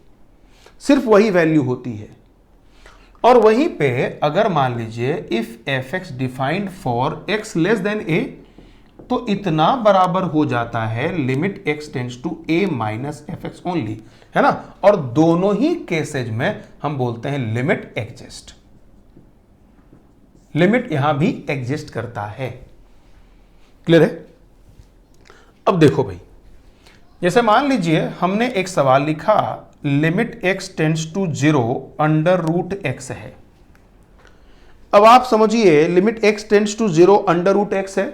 सिर्फ वही वैल्यू होती है। और वहीं पे अगर मान लीजिए if fx defined for x less than a, तो इतना बराबर हो जाता है limit x tends to a minus fx only, है ना, और दोनों ही केसेज में हम बोलते हैं लिमिट एग्जिस्ट, लिमिट यहां भी एग्जिस्ट करता है, क्लियर है। अब देखो भाई, जैसे मान लीजिए हमने एक सवाल लिखा, limit x tends to 0 under root x है। अब आप समझिए limit x tends to 0 under root x है,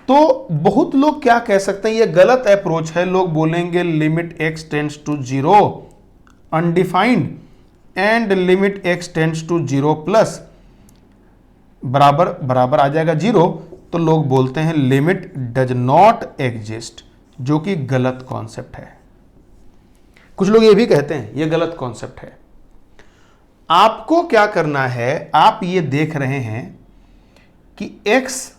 तो बहुत लोग क्या कह सकते हैं, ये गलत अप्रोच है, लोग बोलेंगे limit x tends to 0 undefined and limit x tends to 0 plus बराबर बराबर आ जाएगा 0, तो लोग बोलते हैं लिमिट डज नॉट एग्जिस्ट, जो कि गलत कॉन्सेप्ट है। कुछ लोग ये भी कहते हैं ये गलत कॉन्सेप्ट है। आपको क्या करना है, आप ये देख रहे हैं कि x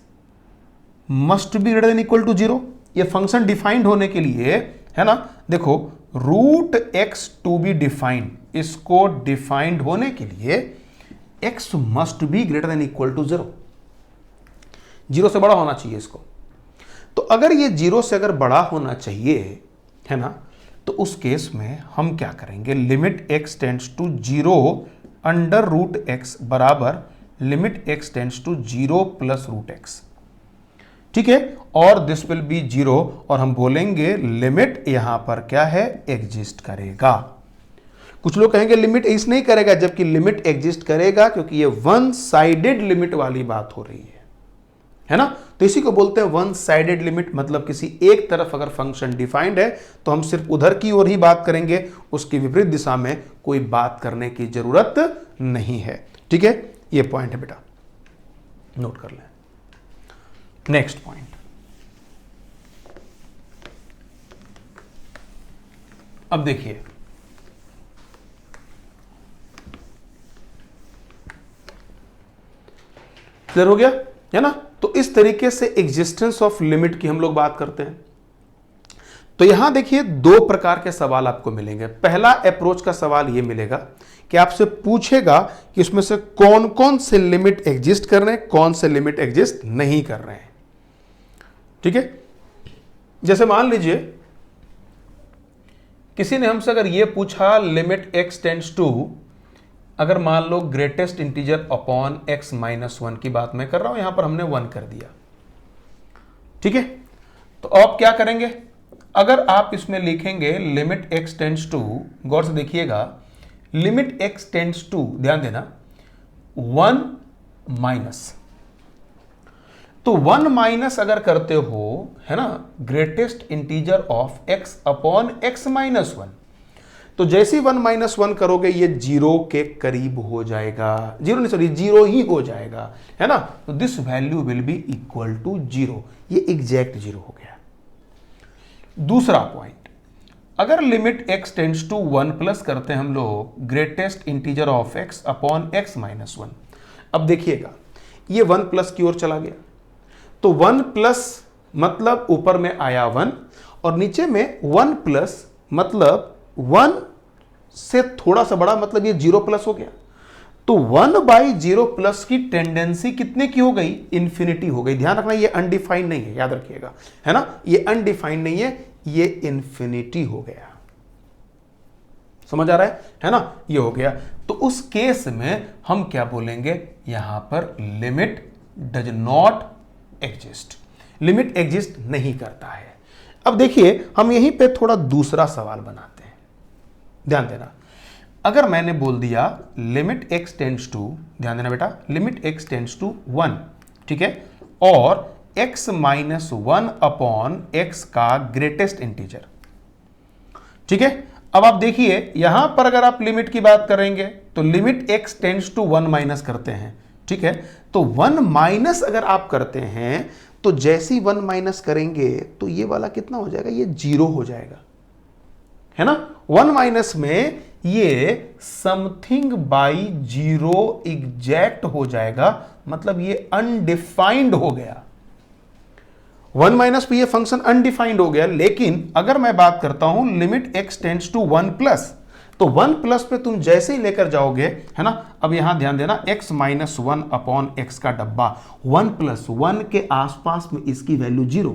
must be greater than equal to 0, ये फंक्शन डिफाइंड होने के लिए, है ना, देखो root x to be defined, इसको डिफाइंड होने के लिए x must be greater than equal to 0, 0 से बड़ा होना चाहिए इसको। तो अगर ये 0 से अगर बड़ा होना चाहिए, है ना, तो उस केस में हम क्या करेंगे, limit x tends to 0 under root x बराबर limit x tends to 0 plus root x, ठीक है, और दिस विल बी 0, और हम बोलेंगे लिमिट यहां पर क्या है, एग्जिस्ट करेगा। कुछ लोग कहेंगे लिमिट एग्जिस्ट नहीं करेगा, जबकि लिमिट एग्जिस्ट करेगा, क्योंकि ये वन साइडेड लिमिट वाली बात हो रही है ना। तो इसी को बोलते हैं वन साइडेड लिमिट, मतलब किसी एक तरफ अगर फंक्शन डिफाइंड है तो हम सिर्फ उधर की ओर ही बात करेंगे, उसकी विपरीत दिशा में कोई बात करने की जरूरत नहीं है। ठीक है, ये पॉइंट है बेटा, नोट कर लें। नेक्स्ट पॉइंट, अब देखिए क्लियर हो गया है ना। तो इस तरीके से एग्जिस्टेंस ऑफ लिमिट की हम लोग बात करते हैं। तो यहां देखिए दो प्रकार के सवाल आपको मिलेंगे। पहला अप्रोच का सवाल यह मिलेगा कि आपसे पूछेगा कि इसमें से कौन कौन से लिमिट एग्जिस्ट कर रहे हैं, कौन से लिमिट एग्जिस्ट नहीं कर रहे हैं। ठीक है, जैसे मान लीजिए किसी ने हमसे अगर यह पूछा लिमिट x टेंड्स टू, अगर मान लो greatest integer upon x minus 1 की बात मैं कर रहा हूं, यहां पर हमने 1 कर दिया। ठीक है, तो आप क्या करेंगे, अगर आप इसमें लिखेंगे लिमिट x टेंड्स टू, गौर से देखिएगा, लिमिट x टेंड्स टू, ध्यान देना, 1 माइनस, तो 1 माइनस अगर करते हो, है ना, greatest integer of x upon x minus 1, तो जैसे ही 1 माइनस 1 करोगे ये 0 के करीब हो जाएगा, 0 ही हो जाएगा, है ना। तो this value will be equal to 0, ये एग्जैक्ट 0 हो गया। दूसरा पॉइंट, अगर limit x tends to 1 plus करते हैं हम लोग greatest integer of x upon x minus 1, अब देखिएगा ये 1 प्लस की ओर चला गया, तो 1 प्लस मतलब ऊपर में आया 1 और नीचे में 1 प्लस मतलब 1 से थोड़ा सा बड़ा, मतलब ये 0 प्लस हो गया। तो 1/0 प्लस की टेंडेंसी कितने की हो गई, इंफिनिटी हो गई। ध्यान रखना ये अनडिफाइंड नहीं है, याद रखिएगा, है ना, ये अनडिफाइंड नहीं है, ये इंफिनिटी हो गया। समझ आ रहा है ना, ये हो गया। तो उस केस में हम क्या बोलेंगे, यहां पर limit does not exist, limit exist नहीं करता है। अब देखिए हम यहीं पे थोड़ा दूसरा सवाल बनाते हैं, ध्यान देना। अगर मैंने बोल दिया लिमिट x टेंड्स टू, ध्यान देना बेटा, लिमिट x टेंड्स टू 1, ठीक है, और x माइनस 1 अपॉन x का ग्रेटेस्ट इंटीजर, ठीक है। अब आप देखिए यहां पर अगर आप लिमिट की बात करेंगे तो limit x tends to 1 minus करते हैं, ठीक है। तो 1 माइनस अगर आप करते हैं तो जैसे ही 1 माइनस करेंगे तो ये वाला कितना हो जाएगा, ये 0 हो जाएगा, है ना। 1 माइनस में ये समथिंग बाई 0 एग्जैक्ट हो जाएगा, मतलब ये अनडिफाइंड हो गया। 1 माइनस पे ये फंक्शन अनडिफाइंड हो गया। लेकिन अगर मैं बात करता हूं limit x tends to 1 plus, तो 1 प्लस पे तुम जैसे ही लेकर जाओगे, है ना, अब यहां ध्यान देना, x माइनस 1 अपॉन x का डब्बा, 1 प्लस 1 के आसपास में इसकी वैल्यू 0,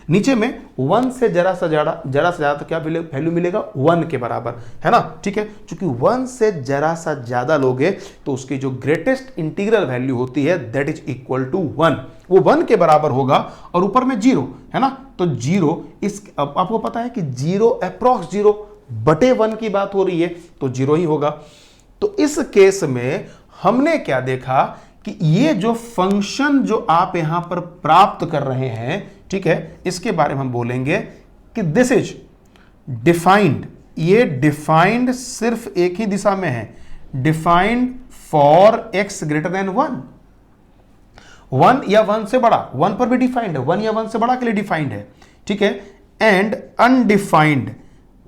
नीचे में 1 से जरा सा ज्यादा तो क्या वैल्यू मिलेगा, 1 के बराबर, है ना, ठीक है। क्योंकि 1 से जरा सा ज्यादा लोगे तो उसकी जो ग्रेटेस्ट इंटीग्रल वैल्यू होती है दैट इज इक्वल टू 1, वो 1 के बराबर होगा और ऊपर में 0, है ना। तो 0 इस, अब आपको पता है कि 0 अप्रॉक्स 0 बटे 1 की बात हो रही है, तो 0 ही होगा। तो इस केस में हमने क्या देखा कि ये जो फंक्शन जो आप यहां पर प्राप्त कर रहे हैं, ठीक है, इसके बारे में हम बोलेंगे कि दिस इज डिफाइंड। ये डिफाइंड सिर्फ एक ही दिशा में है, defined for x greater than 1, 1 या 1 से बड़ा, 1 पर भी डिफाइंड है, 1 या 1 से बड़ा के लिए डिफाइंड है, ठीक है। And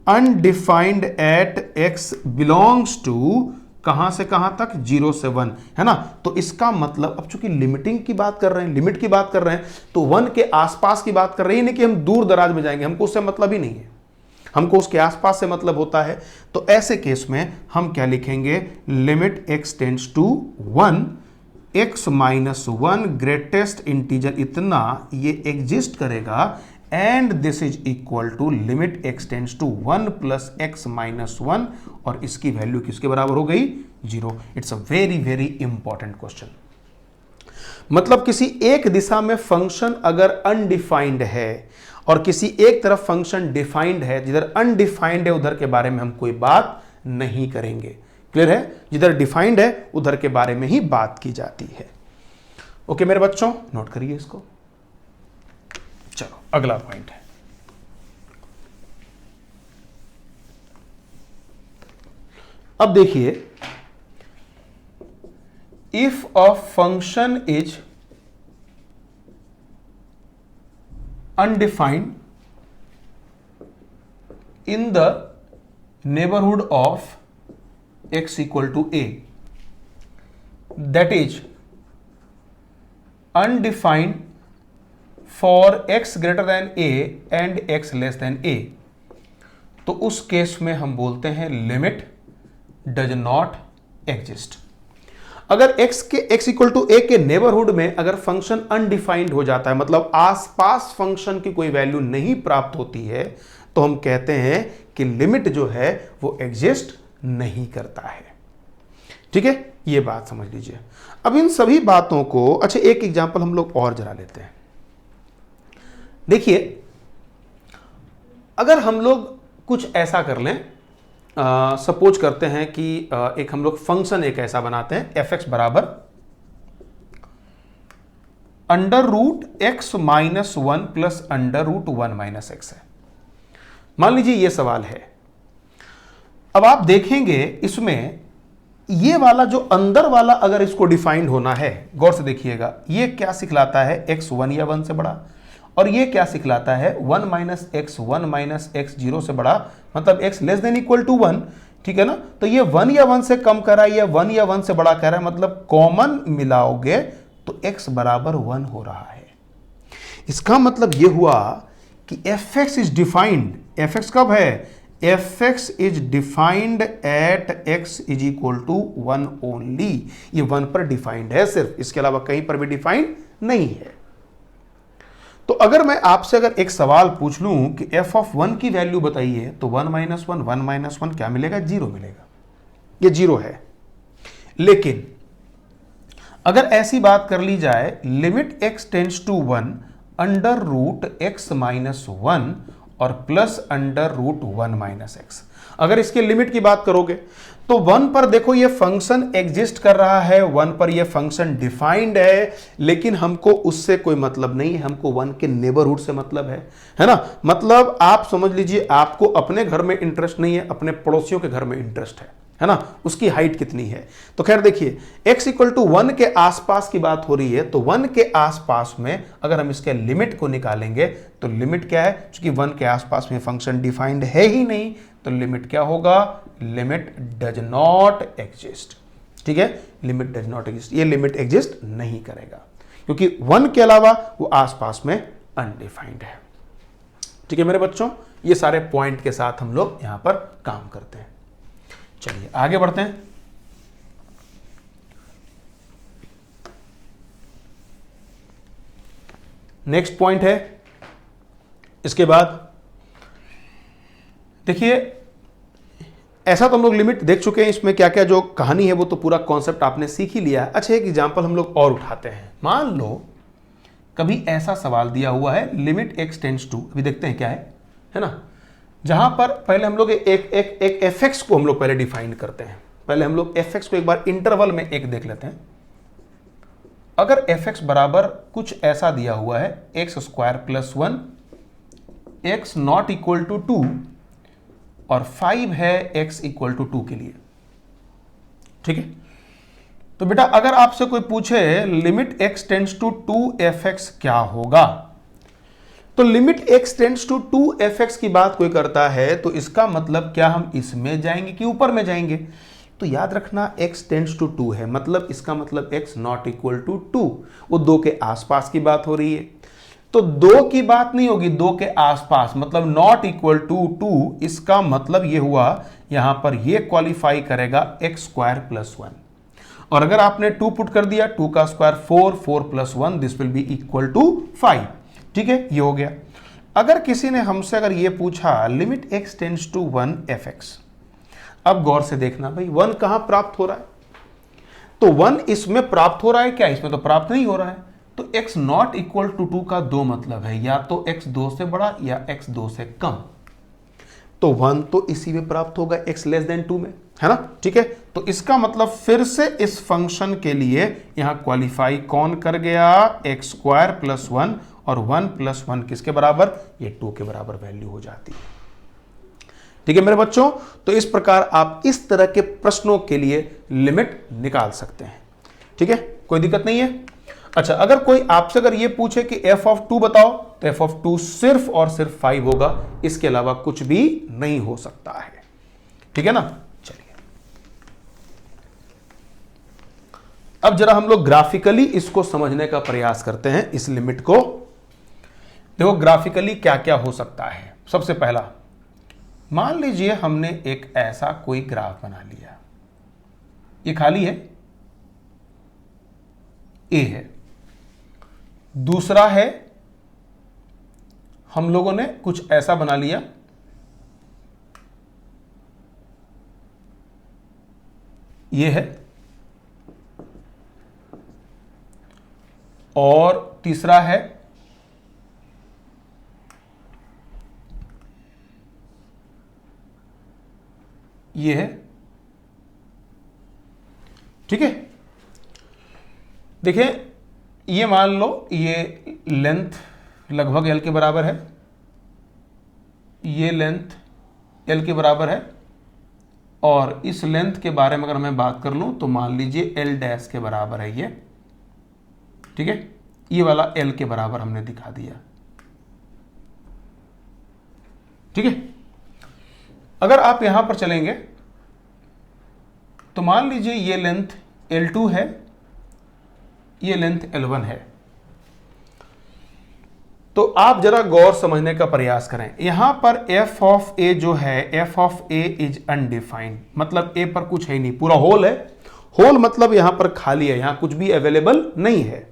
undefined at x belongs to कहां से कहां तक, 0 से 1, है ना। तो इसका मतलब अब चूंकि लिमिटिंग की बात कर रहे हैं, लिमिट की बात कर रहे हैं, तो 1 के आसपास की बात कर रही है, नहीं कि हम दूर दराज में जाएंगे, हमको उससे मतलब ही नहीं है, हमको उसके आसपास से मतलब होता है। तो ऐसे केस में हम क्या लिखेंगे, limit x tends to 1, x minus 1 greatest integer इतना ये एग्जिस्ट करेगा, and this is equal to limit x tends to 1 plus x minus 1, और इसकी वैल्यू किसके बराबर हो गई, 0। It's a very very important question. मतलब किसी एक दिशा में फंक्शन अगर अनडिफाइंड है और किसी एक तरफ फंक्शन डिफाइंड है, जिधर अनडिफाइंड है उधर के बारे में हम कोई बात नहीं करेंगे। क्लियर है, जिधर डिफाइंड है उधर के बारे में ही बात की जाती है। ओके मेरे बच्चों, नोट करिए इसको। चलो अगला पॉइंट है, अब देखिए, if a function is undefined in the neighborhood of x equal to a, that is undefined for x greater than a and x less than a, तो उस केस में हम बोलते हैं लिमिट डज नॉट एग्जिस्ट। अगर x equal to a के neighbourhood में अगर फंक्शन अनडिफाइंड हो जाता है, मतलब आसपास फंक्शन की कोई वैल्यू नहीं प्राप्त होती है, तो हम कहते हैं कि लिमिट जो है वो एग्जिस्ट नहीं करता है। ठीक है, ये बात समझ लीजिए। अब इन सभी बातों को, अच्छा एक एग्जांपल हम लोग और जरा लेते हैं। देखिए, अगर हम लोग कुछ ऐसा कर लें, सपोज करते हैं कि एक हम लोग फंक्शन एक ऐसा बनाते हैं, एफ एक्स बराबर under root x minus one plus under root one minus x है। मान लीजिए ये सवाल है। अब आप देखेंगे इसमें ये वाला जो अंदर वाला अगर इसको डिफाइंड होना है, गौर से देखिएगा, ये क्या सिखलाता है, एक्स वन या वन से बड़ा, और ये क्या सिखलाता है, वन माइनस एक्स जीरो से बड़ा, मतलब x less than equal to one. ठीक है ना, तो ये वन या वन से कम कर रहा है, या वन या वन से बड़ा कर रहा है, मतलब कॉमन मिलाओगे तो एक्स बराबर वन हो रहा है। इसका मतलब ये हुआ कि f x is defined, f x कब है, f x is defined at x is equal to one only. ये वन पर डिफाइंड है सिर्फ, इसके अलावा कहीं पर भी डिफाइंड नहीं है। तो अगर मैं आपसे अगर एक सवाल पूछ लूं कि एफ ऑफ वन की वैल्यू बताइए, तो वन माइनस वन क्या मिलेगा, जीरो मिलेगा, ये जीरो है। लेकिन अगर ऐसी बात कर ली जाए, limit x tends to one under root x minus one और plus under root one minus x, अगर इसके लिमिट की बात करोगे तो वन पर देखो ये फंक्शन एग्जिस्ट कर रहा है, वन पर ये फंक्शन डिफाइंड है, लेकिन हमको उससे कोई मतलब नहीं है, हमको वन के नेबरहुड से मतलब है ना। मतलब आप समझ लीजिए, आपको अपने घर में इंटरेस्ट नहीं है, अपने पड़ोसियों के घर में इंटरेस्ट है ना, उसकी हाइट कितनी है। तो खैर देखिए, x इक्वल टू वन के आसपास की बात हो रही है, तो वन के आसपास में अगर हम इसके लिमिट को निकालेंगे तो लिमिट क्या है, क्योंकि वन के आसपास में फंक्शन डिफाइंड है ही नहीं, तो लिमिट क्या होगा, लिमिट डज नॉट एग्जिस्ट। ठीक है, लिमिट डज नॉट एग्जिस्ट, ये लिमिट एग्जिस्ट नहीं करेगा, क्योंकि वन के अलावा वो आसपास में अनडिफाइंड है। ठीक है मेरे बच्चों, ये सारे पॉइंट के साथ हम लोग यहां पर काम करते हैं। चलिए आगे बढ़ते हैं। नेक्स्ट पॉइंट है, इसके बाद देखिए, ऐसा तो हम लोग लिमिट देख चुके हैं, इसमें क्या क्या जो कहानी है वो तो पूरा कॉन्सेप्ट आपने सीख ही लिया है। अच्छा, एक एग्जांपल हम लोग और उठाते हैं। मान लो कभी ऐसा सवाल दिया हुआ है, लिमिट एक्स टेंड्स टू, अभी देखते हैं क्या है ना, जहां पर पहले हम लोग एक एफ एक्स को हम लोग पहले डिफाइन करते हैं। पहले हम लोग एफ एक्स को एक बार इंटरवल में एक देख लेते हैं। अगर एफ एक्स बराबर कुछ ऐसा दिया हुआ है, x square plus one, x not equal to two, और 5 है x इक्वल टू 2 के लिए। ठीक है, तो बेटा अगर आपसे कोई पूछे limit x tends to 2f(x) क्या होगा, तो limit x tends to 2f(x) की बात कोई करता है तो इसका मतलब क्या हम इसमें जाएंगे कि ऊपर में जाएंगे। तो याद रखना x टेंड्स टू 2 है, मतलब इसका मतलब x नॉट इक्वल टू 2, वो 2 के आसपास की बात हो रही है। तो 2 की बात नहीं होगी, 2 के आसपास, मतलब नॉट इक्वल टू 2, इसका मतलब ये हुआ यहां पर ये क्वालिफाई करेगा x स्क्वायर प्लस 1, और अगर आपने 2 पुट कर दिया, 2 का square 4, 4 plus 1, this will be equal to 5। ठीक है, ये हो गया। अगर किसी ने हमसे अगर ये पूछा limit x tends to 1f(x), अब गौर से देखना भाई, 1 कहां प्राप्त हो रहा है, तो 1 इसमें प्राप्त हो रहा है क्या, इसमें तो प्राप्त नहीं हो रहा है। तो x नॉट इक्वल टू 2 का दो मतलब है, या तो x 2 से बड़ा या x 2 से कम। तो 1 तो इसी में प्राप्त होगा, x लेस देन 2 में, है ना। ठीक है, तो इसका मतलब फिर से इस फंक्शन के लिए यहां क्वालिफाई कौन कर गया, x स्क्वायर प्लस 1, और 1 + 1 किसके बराबर, ये 2 के बराबर वैल्यू हो जाती है। ठीक है मेरे बच्चों, तो इस प्रकार आप इस तरह के प्रश्नों के लिए लिमिट निकाल सकते हैं। ठीक है, कोई दिक्कत नहीं है। अच्छा, अगर कोई आपसे अगर ये पूछे कि f(2) बताओ, तो f(2) सिर्फ और सिर्फ 5 होगा, इसके अलावा कुछ भी नहीं हो सकता है। ठीक है ना। चलिए अब जरा हम लोग ग्राफिकली इसको समझने का प्रयास करते हैं, इस लिमिट को। देखो ग्राफिकली क्या क्या हो सकता है। सबसे पहला, मान लीजिए हमने एक ऐसा कोई ग्राफ बना लिया, ये खाली है, ए है। दूसरा है, हम लोगों ने कुछ ऐसा बना लिया, ये है। और तीसरा है, ये है। ठीक है, देखिए ये मान लो ये लेंथ लगभग l के बराबर है, ये लेंथ l के बराबर है, और इस लेंथ के बारे में अगर मैं बात कर लूं तो मान लीजिए l' के बराबर है ये। ठीक है, ये वाला l के बराबर हमने दिखा दिया। ठीक है, अगर आप यहां पर चलेंगे तो मान लीजिए ये लेंथ L2 है, ये लेंथ L1 है। तो आप जरा गौर समझने का प्रयास करें। यहां पर f(a) जो है, f(a) इज अनडिफाइंड, मतलब a पर कुछ है नहीं, पूरा होल है। होल मतलब यहां पर खाली है, यहां कुछ भी अवेलेबल नहीं है।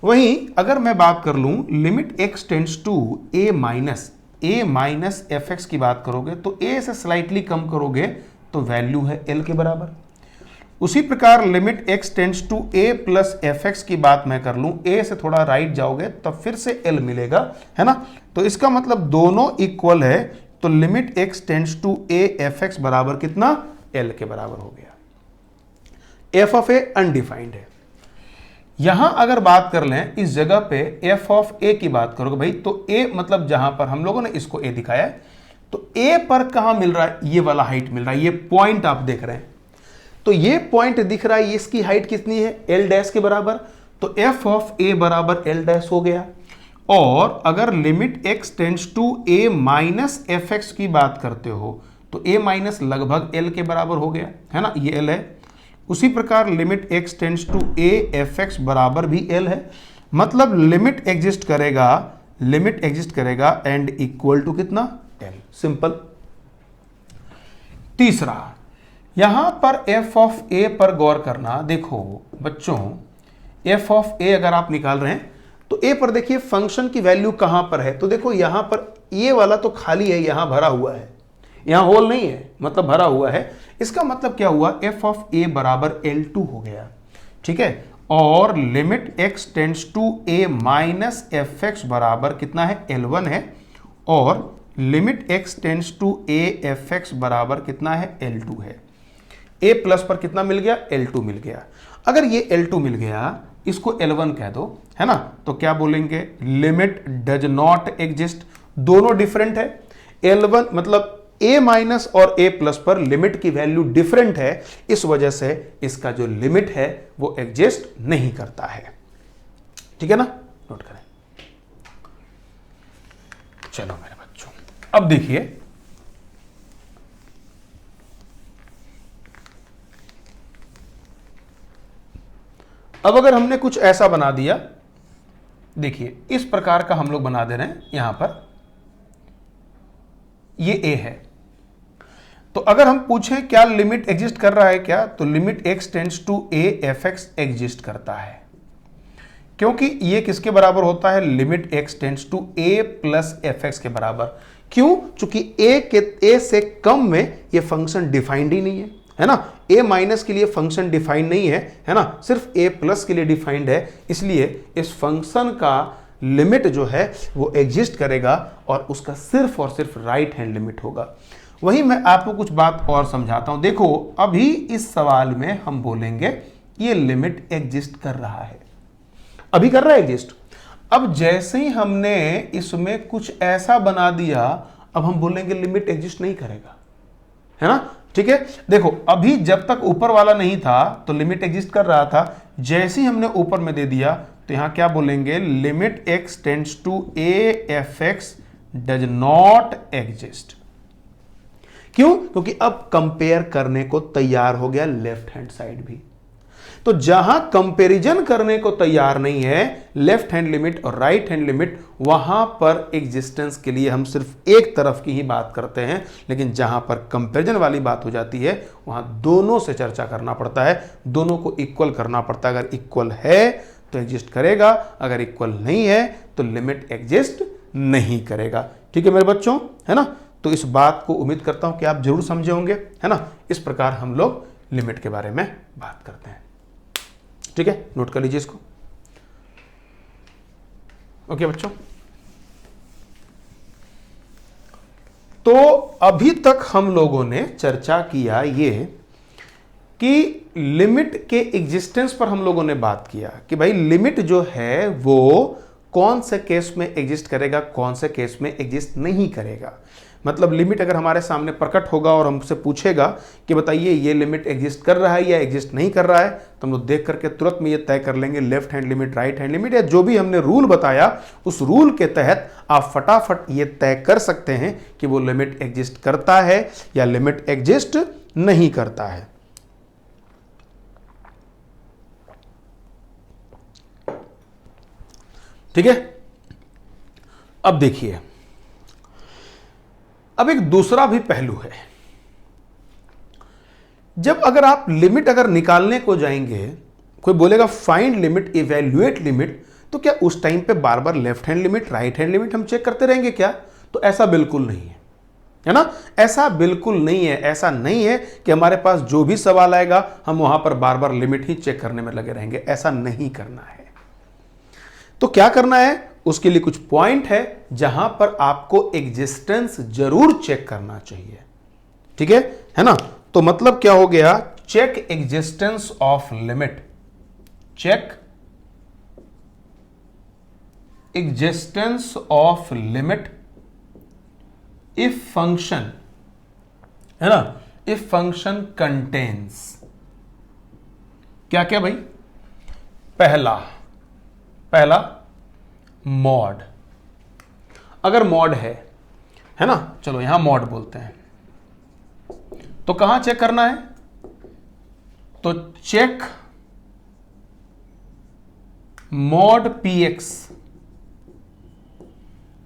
वहीं अगर मैं बात कर लूं limit x tends to a minus fx की बात करोगे, तो a से स्लाइटली कम करोगे तो वैल्यू है l के बराबर। उसी प्रकार limit x tends to a plus fx की बात मैं कर लूं, a से थोड़ा राइट जाओगे तब फिर से l मिलेगा, है ना। तो इसका मतलब दोनों इक्वल है, तो limit x tends to a fx बराबर कितना, l के बराबर हो गया। f(a) अनडिफाइंड है। यहां अगर बात कर लें इस जगह पे f(a) की बात करोगे भाई, तो a मतलब जहां पर हम लोगों ने इसको a दिखाया है, तो a पर कहां मिल रहा है, ये वाला हाइट मिल रहा है, ये पॉइंट आप देख रहे हैं। तो ये पॉइंट दिख रहा है, इसकी हाइट कितनी है, l' के बराबर, तो f(a) बराबर l' हो गया। और अगर limit x tends to a minus fx की बात करते हो, तो a माइनस लगभग l के बराबर हो गया, है ना, ये l है। उसी प्रकार limit x tends to a fx बराबर भी l है, मतलब लिमिट एग्जिस्ट करेगा एंड इक्वल टू कितना, l। सिंपल। तीसरा, यहां पर f(a) पर गौर करना। देखो बच्चों, f(a) अगर आप निकाल रहे हैं तो a पर देखिए फंक्शन की वैल्यू कहां पर है, तो देखो यहां पर ये वाला तो खाली है, यहां भरा हुआ है, यहां होल नहीं है, मतलब भरा हुआ है। इसका मतलब क्या हुआ, f(a) बराबर L2 हो गया। ठीक है, और limit x tends to a minus fx बराबर कितना है, L1 है, और limit x tends to a fx बराबर कितना है, L2 है। a प्लस पर कितना मिल गया, L2 मिल गया। अगर ये L2 मिल गया, इसको L1 कह दो, है ना, तो क्या बोलेंगे, लिमिट डज नॉट एग्जिस्ट। दोनों डिफरेंट है, L1 मतलब a माइनस और a प्लस पर लिमिट की वैल्यू डिफरेंट है, इस वजह से इसका जो लिमिट है वो एग्जिस्ट नहीं करता है। ठीक है ना, नोट करें। चलो मेरे बच्चों, अब देखिए अब अगर हमने कुछ ऐसा बना दिया, देखिए इस प्रकार का हम लोग बना दे रहे हैं, यहां पर ये a है। तो अगर हम पूछें क्या लिमिट एग्जिस्ट कर रहा है क्या, तो limit x tends to a fx exist करता है, क्योंकि ये किसके बराबर होता है, limit x tends to a plus fx के बराबर। क्यों, चूंकि a से कम में ये फंक्शन डिफाइंड ही नहीं है ना, a माइनस के लिए फंक्शन डिफाइंड नहीं है ना, सिर्फ a प्लस के लिए डिफाइंड है, इसलिए इस फंक्शन का लिमिट जो है वो एग्जिस्ट करेगा और उसका सिर्फ और सिर्फ राइट हैंड लिमिट होगा। वहीं मैं आपको कुछ बात और समझाता हूं। देखो अभी इस सवाल में हम बोलेंगे ये लिमिट एग्जिस्ट कर रहा है, अभी कर रहा है एग्जिस्ट। अब जैसे ही हमने इसमें कुछ ऐसा बना दिया, अब हम बोलेंगे लिमिट एग्जिस्ट नहीं करेगा, है ना। ठीक है, देखो अभी जब तक ऊपर वाला नहीं था तो लिमिट एग्जिस्ट कर रहा था, जैसे ही हमने ऊपर में दे दिया तो यहां क्या बोलेंगे, limit x tends to a f x does not exist. क्यों? क्योंकि अब कंपेयर करने को तैयार हो गया लेफ्ट हैंड साइड भी। तो जहां कंपैरिजन करने को तैयार नहीं है लेफ्ट हैंड लिमिट और राइट हैंड लिमिट, वहां पर एग्जिस्टेंस के लिए हम सिर्फ एक तरफ की ही बात करते हैं, लेकिन जहां पर कंपैरिजन वाली बात हो जाती है वहां दोनों से चर्चा करना पड़ता है, दोनों को इक्वल करना पड़ता है। अगर इक्वल है तो एग्जिस्ट करेगा, अगर इक्वल नहीं है तो लिमिट एग्जिस्ट नहीं करेगा। ठीक है मेरे बच्चों, है ना। तो इस बात को उम्मीद करता हूं कि आप जरूर समझे होंगे, है ना। इस प्रकार हम लोग लिमिट के बारे में बात करते हैं। ठीक है, नोट कर लीजिए इसको। ओके बच्चों, तो अभी तक हम लोगों ने चर्चा किया ये कि लिमिट के एग्जिस्टेंस पर हम लोगों ने बात किया कि भाई लिमिट जो है वो कौन से केस में एग्जिस्ट करेगा, कौन से केस में एग्जिस्ट नहीं करेगा। मतलब लिमिट अगर हमारे सामने प्रकट होगा और हमसे पूछेगा कि बताइए ये लिमिट एग्जिस्ट कर रहा है या एग्जिस्ट नहीं कर रहा है, तो हम लोग देख करके तुरंत में ये तय कर लेंगे left hand limit, right hand limit, या जो भी हमने रूल बताया उस रूल के तहत आप फटाफट ये तय कर सकते हैं कि वो लिमिट एग्जिस्ट करता है या लिमिट एग्जिस्ट नहीं करता है। ठीक है, अब देखिए, अब एक दूसरा भी पहलू है। जब अगर आप लिमिट अगर निकालने को जाएंगे, कोई बोलेगा फाइंड लिमिट, इवैल्यूएट लिमिट, तो क्या उस टाइम पे बार बार left hand limit, right hand limit हम चेक करते रहेंगे क्या? तो ऐसा बिल्कुल नहीं है ना। ऐसा बिल्कुल नहीं है। ऐसा नहीं है कि हमारे पास जो भी सवाल आएगा हम वहां पर बार बार लिमिट ही चेक करने में लगे रहेंगे। ऐसा नहीं करना है। तो क्या करना है, उसके लिए कुछ पॉइंट है जहां पर आपको एग्जिस्टेंस जरूर चेक करना चाहिए। ठीक है ना। तो मतलब क्या हो गया, check existence of limit, check existence of limit if function, है ना, इफ फंक्शन कंटेन्स क्या क्या भाई, पहला मॉड। अगर मॉड है ना, चलो यहां मॉड बोलते हैं, तो कहां चेक करना है, तो चेक मॉड px,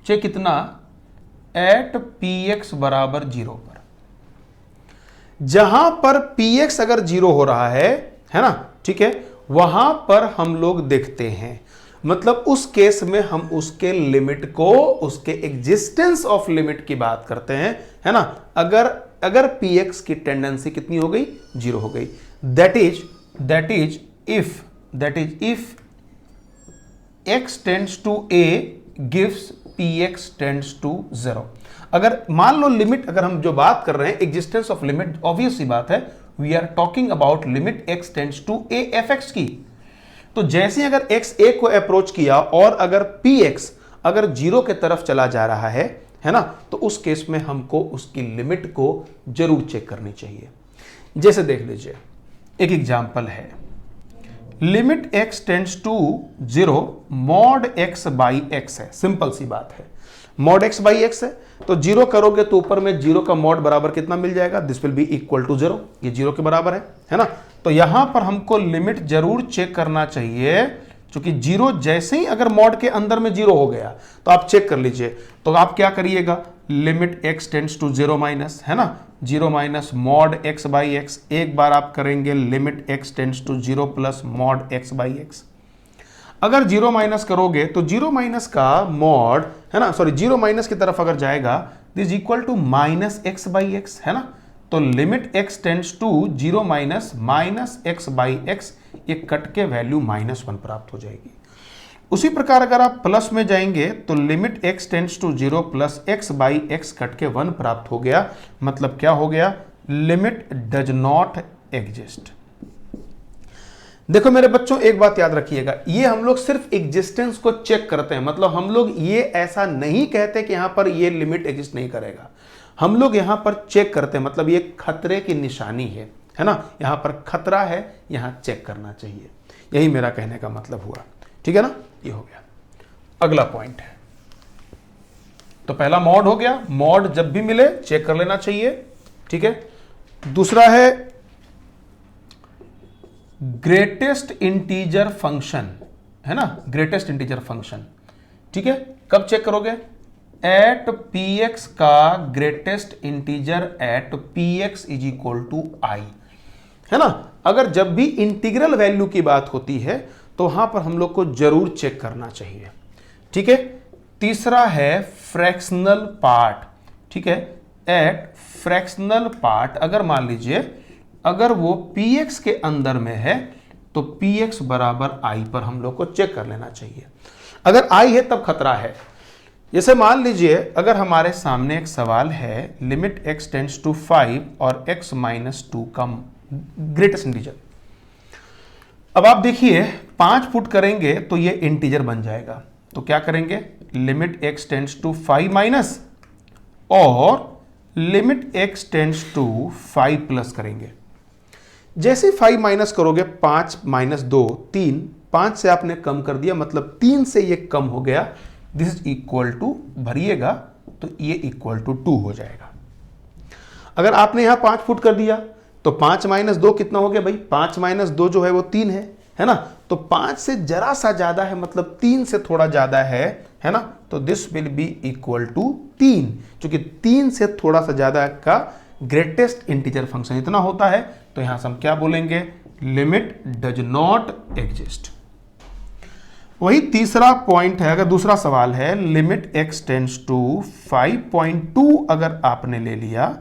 चेक कितना, एट px बराबर 0 पर। जहां पर px अगर 0 हो रहा है ना, ठीक है, वहां पर हम लोग देखते हैं, मतलब उस केस में हम उसके लिमिट को, उसके एग्जिस्टेंस ऑफ लिमिट की बात करते हैं, है ना। अगर px की टेंडेंसी कितनी हो गई, 0 हो गई, that is if x tends to a gives px tends to 0। अगर मान लो लिमिट, अगर हम जो बात कर रहे हैं एग्जिस्टेंस ऑफ लिमिट, ऑब्वियस सी बात है, we are talking about limit x tends to a fx की। तो जैसे अगर x a को अप्रोच किया और अगर px अगर 0 के तरफ चला जा रहा है ना, तो उस केस में हमको उसकी लिमिट को जरूर चेक करनी चाहिए। जैसे देख लीजिए, एक एग्जांपल है, limit x tends to 0 mod x by x है। सिंपल सी बात है, मॉड x बाई x है, तो 0 करोगे तो ऊपर में 0 का मॉड बराबर कितना मिल जाएगा, this will be equal to 0, ये 0 के बराबर है ना। तो यहां पर हमको लिमिट जरूर चेक करना चाहिए, क्योंकि 0 जैसे ही अगर मॉड के अंदर में 0 हो गया तो आप चेक कर लीजिए। तो आप क्या करिएगा, limit x tends to 0 minus, है ना, 0 minus mod x by x, एक बार आप करेंगे limit x tends to 0 plus mod x by x। अगर 0 माइनस करोगे तो 0 माइनस का मॉड, है ना, सॉरी 0 माइनस की तरफ अगर जाएगा, this equal to minus x by x, है ना। तो limit x tends to 0 minus x by x, ये कट के वैल्यू -1 प्राप्त हो जाएगी। उसी प्रकार अगर आप प्लस में जाएंगे तो limit x tends to 0 plus x by x cut के 1 प्राप्त हो गया। मतलब क्या हो गया, लिमिट डज नॉट एग्जिस्ट। देखो मेरे बच्चों, एक बात याद रखिएगा, ये हम लोग सिर्फ एग्जिस्टेंस को चेक करते हैं, मतलब हम लोग ये ऐसा नहीं कहते कि यहां पर ये लिमिट एग्जिस्ट नहीं करेगा। हम लोग यहां पर चेक करते हैं, मतलब ये खतरे की निशानी है ना, यहां पर खतरा है, यहां चेक करना चाहिए। यही मेरा कहने का मतलब हुआ, ठीक है ना। ये हो गया। अगला पॉइंट है, तो पहला मॉड हो गया, मॉड जब भी मिले चेक कर लेना चाहिए, ठीक है। दूसरा है ग्रेटेस्ट इंटीजर फंक्शन, है ना, ग्रेटेस्ट इंटीजर फंक्शन, ठीक है। कब चेक करोगे? एट पी एक्स का greatest integer at P x is equal to I, है ना। अगर जब भी इंटीग्रल वैल्यू की बात होती है तो वहां पर हम लोग को जरूर चेक करना चाहिए, ठीक है। तीसरा है फ्रैक्शनल पार्ट, ठीक है। एट फ्रैक्शनल पार्ट अगर मान लीजिए अगर वो px के अंदर में है तो px बराबर i पर हम लोग को चेक कर लेना चाहिए। अगर i है तब खतरा है। जैसे मान लीजिए अगर हमारे सामने एक सवाल है लिमिट x टेंड्स टू 5 और x माइनस 2 का ग्रेटेस्ट इंटीजर। अब आप देखिए 5 पुट करेंगे तो ये इंटीजर बन जाएगा, तो क्या करेंगे? Limit x tends to 5 minus और limit x tends to 5 plus करेंगे। जैसे 5 माइनस करोगे 5 माइनस 2 3, 5 से आपने कम कर दिया, मतलब 3 से ये कम हो गया। दिस इज इक्वल टू, भरिएगा तो ये इक्वल टू 2 हो जाएगा। अगर आपने यहां 5 पुट कर दिया तो 5 माइनस 2 कितना हो गया भाई? 5 माइनस 2 जो है वो 3 है ना। तो 5 से जरा सा ज्यादा है, मतलब 3 से थोड़ा ज्यादा है ना। तो this will be equal to 3, क्योंकि 3 से थोड़ा सा ज्यादा का ग्रेटेस्ट इंटीजर फंक्शन इतना होता है, तो यहां से हम क्या बोलेंगे? Limit does not exist. वही तीसरा पॉइंट है, अगर दूसरा सवाल है लिमिट x टेंड्स टू 5.2 अगर आपने ले लिया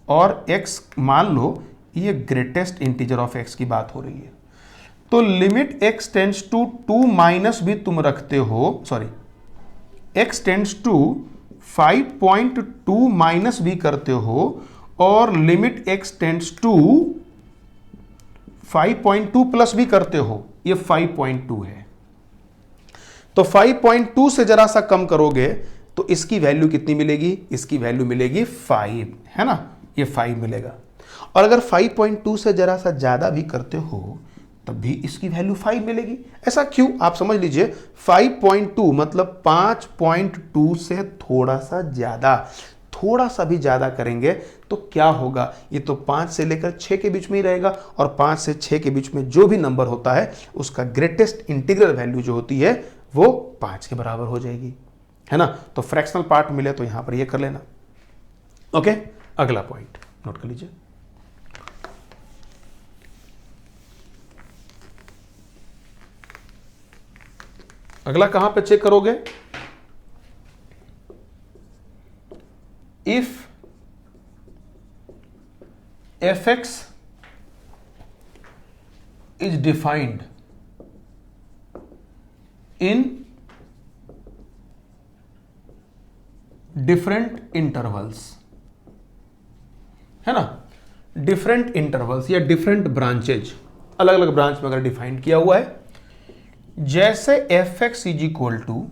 और x मान लो ये ग्रेटेस्ट इंटीजर ऑफ x की बात हो रही है, तो limit x tends to 2 minus भी तुम रखते हो, sorry x tends to 5.2 minus भी करते हो और limit x tends to 5.2 plus भी करते हो, ये 5.2 है। तो 5.2 से जरा सा कम करोगे तो इसकी वैल्यू कितनी मिलेगी? इसकी वैल्यू मिलेगी 5, है ना, ये 5 मिलेगा। और अगर 5.2 से जरा सा ज्यादा भी करते हो तब भी इसकी वैल्यू 5 मिलेगी। ऐसा क्यों? आप समझ लीजिए 5.2 मतलब 5.2 से थोड़ा सा ज्यादा, थोड़ा सा भी ज्यादा करेंगे तो क्या होगा? ये तो 5 से लेकर 6 के बीच में ही रहेगा, और 5 से 6 के बीच में जो भी नंबर होता है उसका ग्रेटेस्ट इंटीग्रल वैल्यू जो होती है वो 5 के बराबर हो जाएगी, है ना। तो फ्रैक्शनल पार्ट मिले तो यहां पर ये कर लेना। ओके, अगला पॉइंट नोट कर लीजिए। अगला कहां पे चेक करोगे? If fx is defined in different intervals, है ना, डिफरेंट इंटरवल्स या डिफरेंट ब्रांचेज, अलग अलग ब्रांच में अगर डिफाइन किया हुआ है, जैसे f x is equal to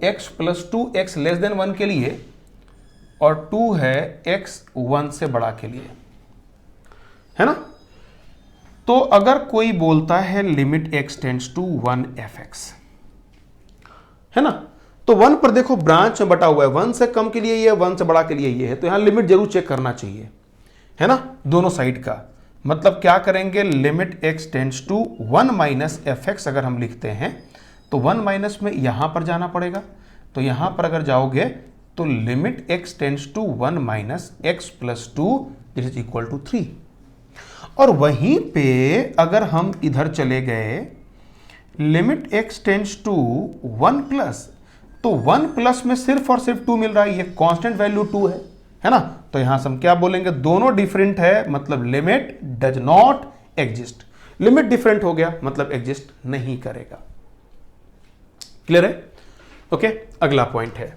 x plus 2x less than 1 के लिए और 2 है x 1 से बड़ा के लिए, है ना। तो अगर कोई बोलता है limit x tends to 1 fx, है ना, तो 1 पर देखो ब्रांच में बटा हुआ है, 1 से कम के लिए ये, 1 से बड़ा के लिए ये है, तो यहां लिमिट जरूर चेक करना चाहिए, है ना, दोनों साइड का। मतलब क्या करेंगे? Limit x tends to 1 minus fx अगर हम लिखते हैं तो 1 माइनस में यहां पर जाना पड़ेगा, तो यहां पर अगर जाओगे तो limit x tends to 1 minus x plus 2 this is equal to 3। और वहीं पे अगर हम इधर चले गए limit x tends to 1 plus, तो 1 प्लस में सिर्फ और सिर्फ 2 मिल रहा है, ये कांस्टेंट वैल्यू 2 है ना। तो यहां से हम क्या बोलेंगे? दोनों डिफरेंट है, मतलब लिमिट does not exist. Limit different हो गया मतलब एग्जिस्ट नहीं करेगा। क्लियर है? ओके, अगला पॉइंट है,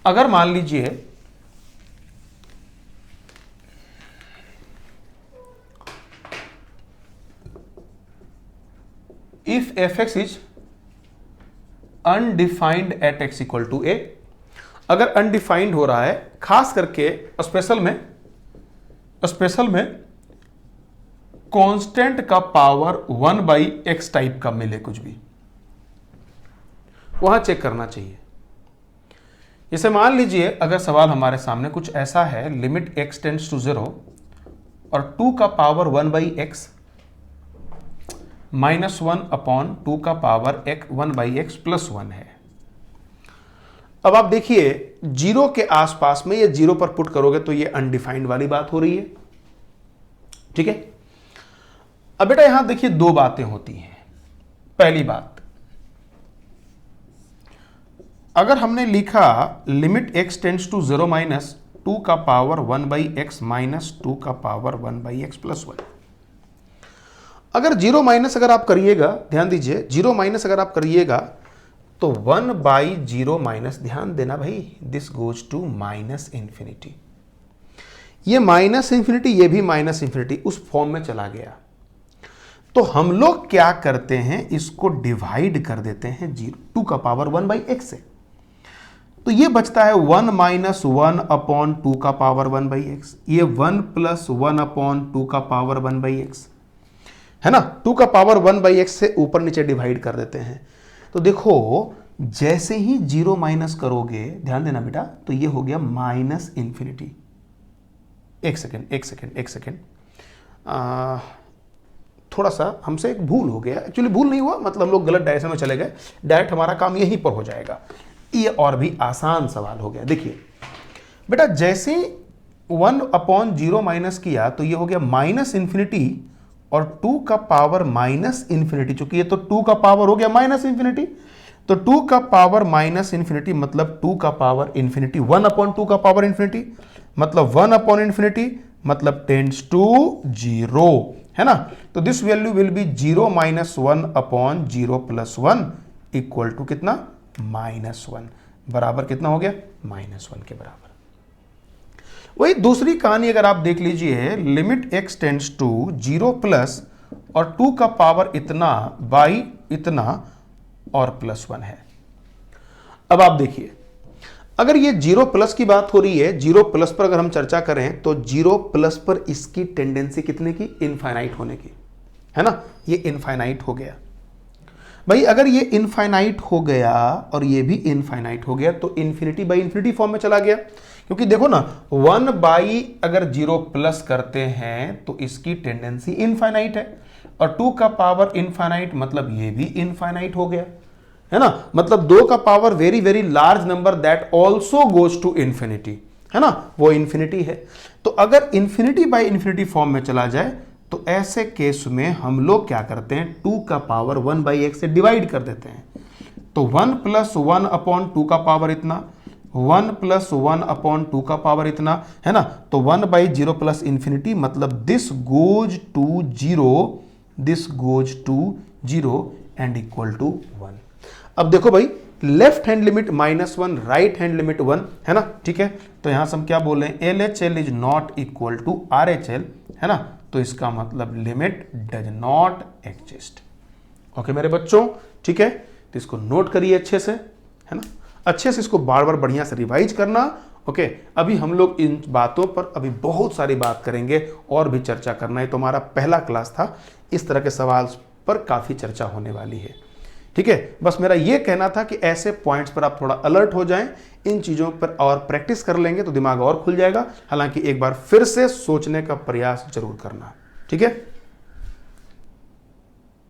अगर मान लीजिए if f x is undefined at x equal to a, अगर अनडिफाइंड हो रहा है, खास करके स्पेशल में कांस्टेंट का पावर 1/x टाइप का मिले कुछ भी, वहां चेक करना चाहिए। जैसे मान लीजिए अगर सवाल हमारे सामने कुछ ऐसा है, लिमिट x टेंड्स टू 0 और 2 का पावर 1/x -1/2 का पावर 1/x + 1 है। अब आप देखिए जीरो के आसपास में, ये जीरो पर पुट करोगे तो ये अनडिफाइंड वाली बात हो रही है, ठीक है। अब बेटा यहां देखिए दो बातें होती हैं। पहली बात, अगर हमने लिखा लिमिट x टेंड्स टू 0 -2 का पावर 1/x -2 का पावर 1/x + 1, अगर जीरो माइनस अगर आप करिएगा, ध्यान दीजिए, जीरो माइनस अगर आप करिएगा तो 1/0 ध्यान देना भाई, दिस गोज टू -∞। ये -∞, ये भी -∞, उस फॉर्म में चला गया। तो हम लोग क्या करते हैं, इसको डिवाइड कर देते हैं 2 का पावर 1/x से, तो ये बचता है 1 - 1/2 का पावर 1/x, ये 1 + 1/2 का पावर 1/x है ना। 2 का पावर 1/x से ऊपर नीचे डिवाइड कर देते हैं। तो देखो जैसे ही जीरो माइनस करोगे, ध्यान देना बेटा, तो ये हो गया -∞। एक सेकेंड, थोड़ा सा हमसे एक भूल हो गया, एक्चुअली भूल नहीं हुआ, मतलब हम लोग गलत डायरेक्शन में चले गए, डायरेक्ट हमारा काम यहीं पर हो जाएगा। ये और भी आसान सवाल हो गया। देखिए बेटा, जैसे 1/0 माइनस किया तो ये हो गया -∞, और 2 का पावर -∞, चूंकि ये तो 2 का पावर हो गया -∞, तो 2 का पावर -∞, मतलब 2 का पावर ∞, 1/2 का पावर ∞, मतलब 1/∞, मतलब टेंड्स टू 0, है ना। तो this value will be 0 - 1/0 + 1 equal to कितना, -1, बराबर कितना हो गया, -1 के बराबर। वही दूसरी कहानी अगर आप देख लीजिए, लिमिट x टेंड्स टू 0+ और 2 का पावर इतना बाई इतना और +1 है। अब आप देखिए, अगर ये 0+ की बात हो रही है, 0+ पर अगर हम चर्चा करें तो 0+ पर इसकी टेंडेंसी कितने की, इनफाइनाइट होने की, है ना। ये इनफाइनाइट हो गया भाई। अगर ये इनफाइनाइट हो गया और ये भी इनफाइनाइट हो गया तो ∞/∞ फॉर्म में चला गया, क्योंकि देखो ना 1/ अगर 0+ करते हैं तो इसकी टेंडेंसी इनफाइनाइट है, और 2 का पावर इनफाइनाइट मतलब ये भी इनफाइनाइट हो गया, है ना। मतलब 2 का power very very large number that also goes to infinity, है ना, वो इन्फिनिटी है। तो अगर ∞/∞ फॉर्म में चला जाए तो ऐसे केस में हम लोग क्या करते हैं, 2 का पावर 1/x से डिवाइड कर देते हैं। तो 1 + 1/2 का पावर इतना, 1 + 1/2 का पावर इतना, है ना। तो 1/0 + ∞, मतलब this goes to 0 and equal to 1। अब देखो भाई, left hand limit -1, right hand limit 1, है ना, ठीक है। तो यहां से हम क्या बोल रहे हैं, LHL is not equal to RHL, है ना। तो इसका मतलब लिमिट डज नॉट एग्जिस्ट। ओके मेरे बच्चों, ठीक है, तो इसको नोट करिए अच्छे से, है ना, अच्छे से इसको बार बार बढ़िया से रिवाइज करना। ओके, अभी हम लोग इन बातों पर अभी बहुत सारी बात करेंगे और भी चर्चा करना है। तो हमारा पहला क्लास था, इस तरह के सवाल पर काफ़ी चर्चा होने वाली है, ठीक है। बस मेरा ये कहना था कि ऐसे पॉइंट्स पर आप थोड़ा अलर्ट हो जाएं, इन चीज़ों पर और प्रैक्टिस कर लेंगे तो दिमाग और खुल जाएगा। हालांकि एक बार फिर से सोचने का प्रयास जरूर करना, ठीक है।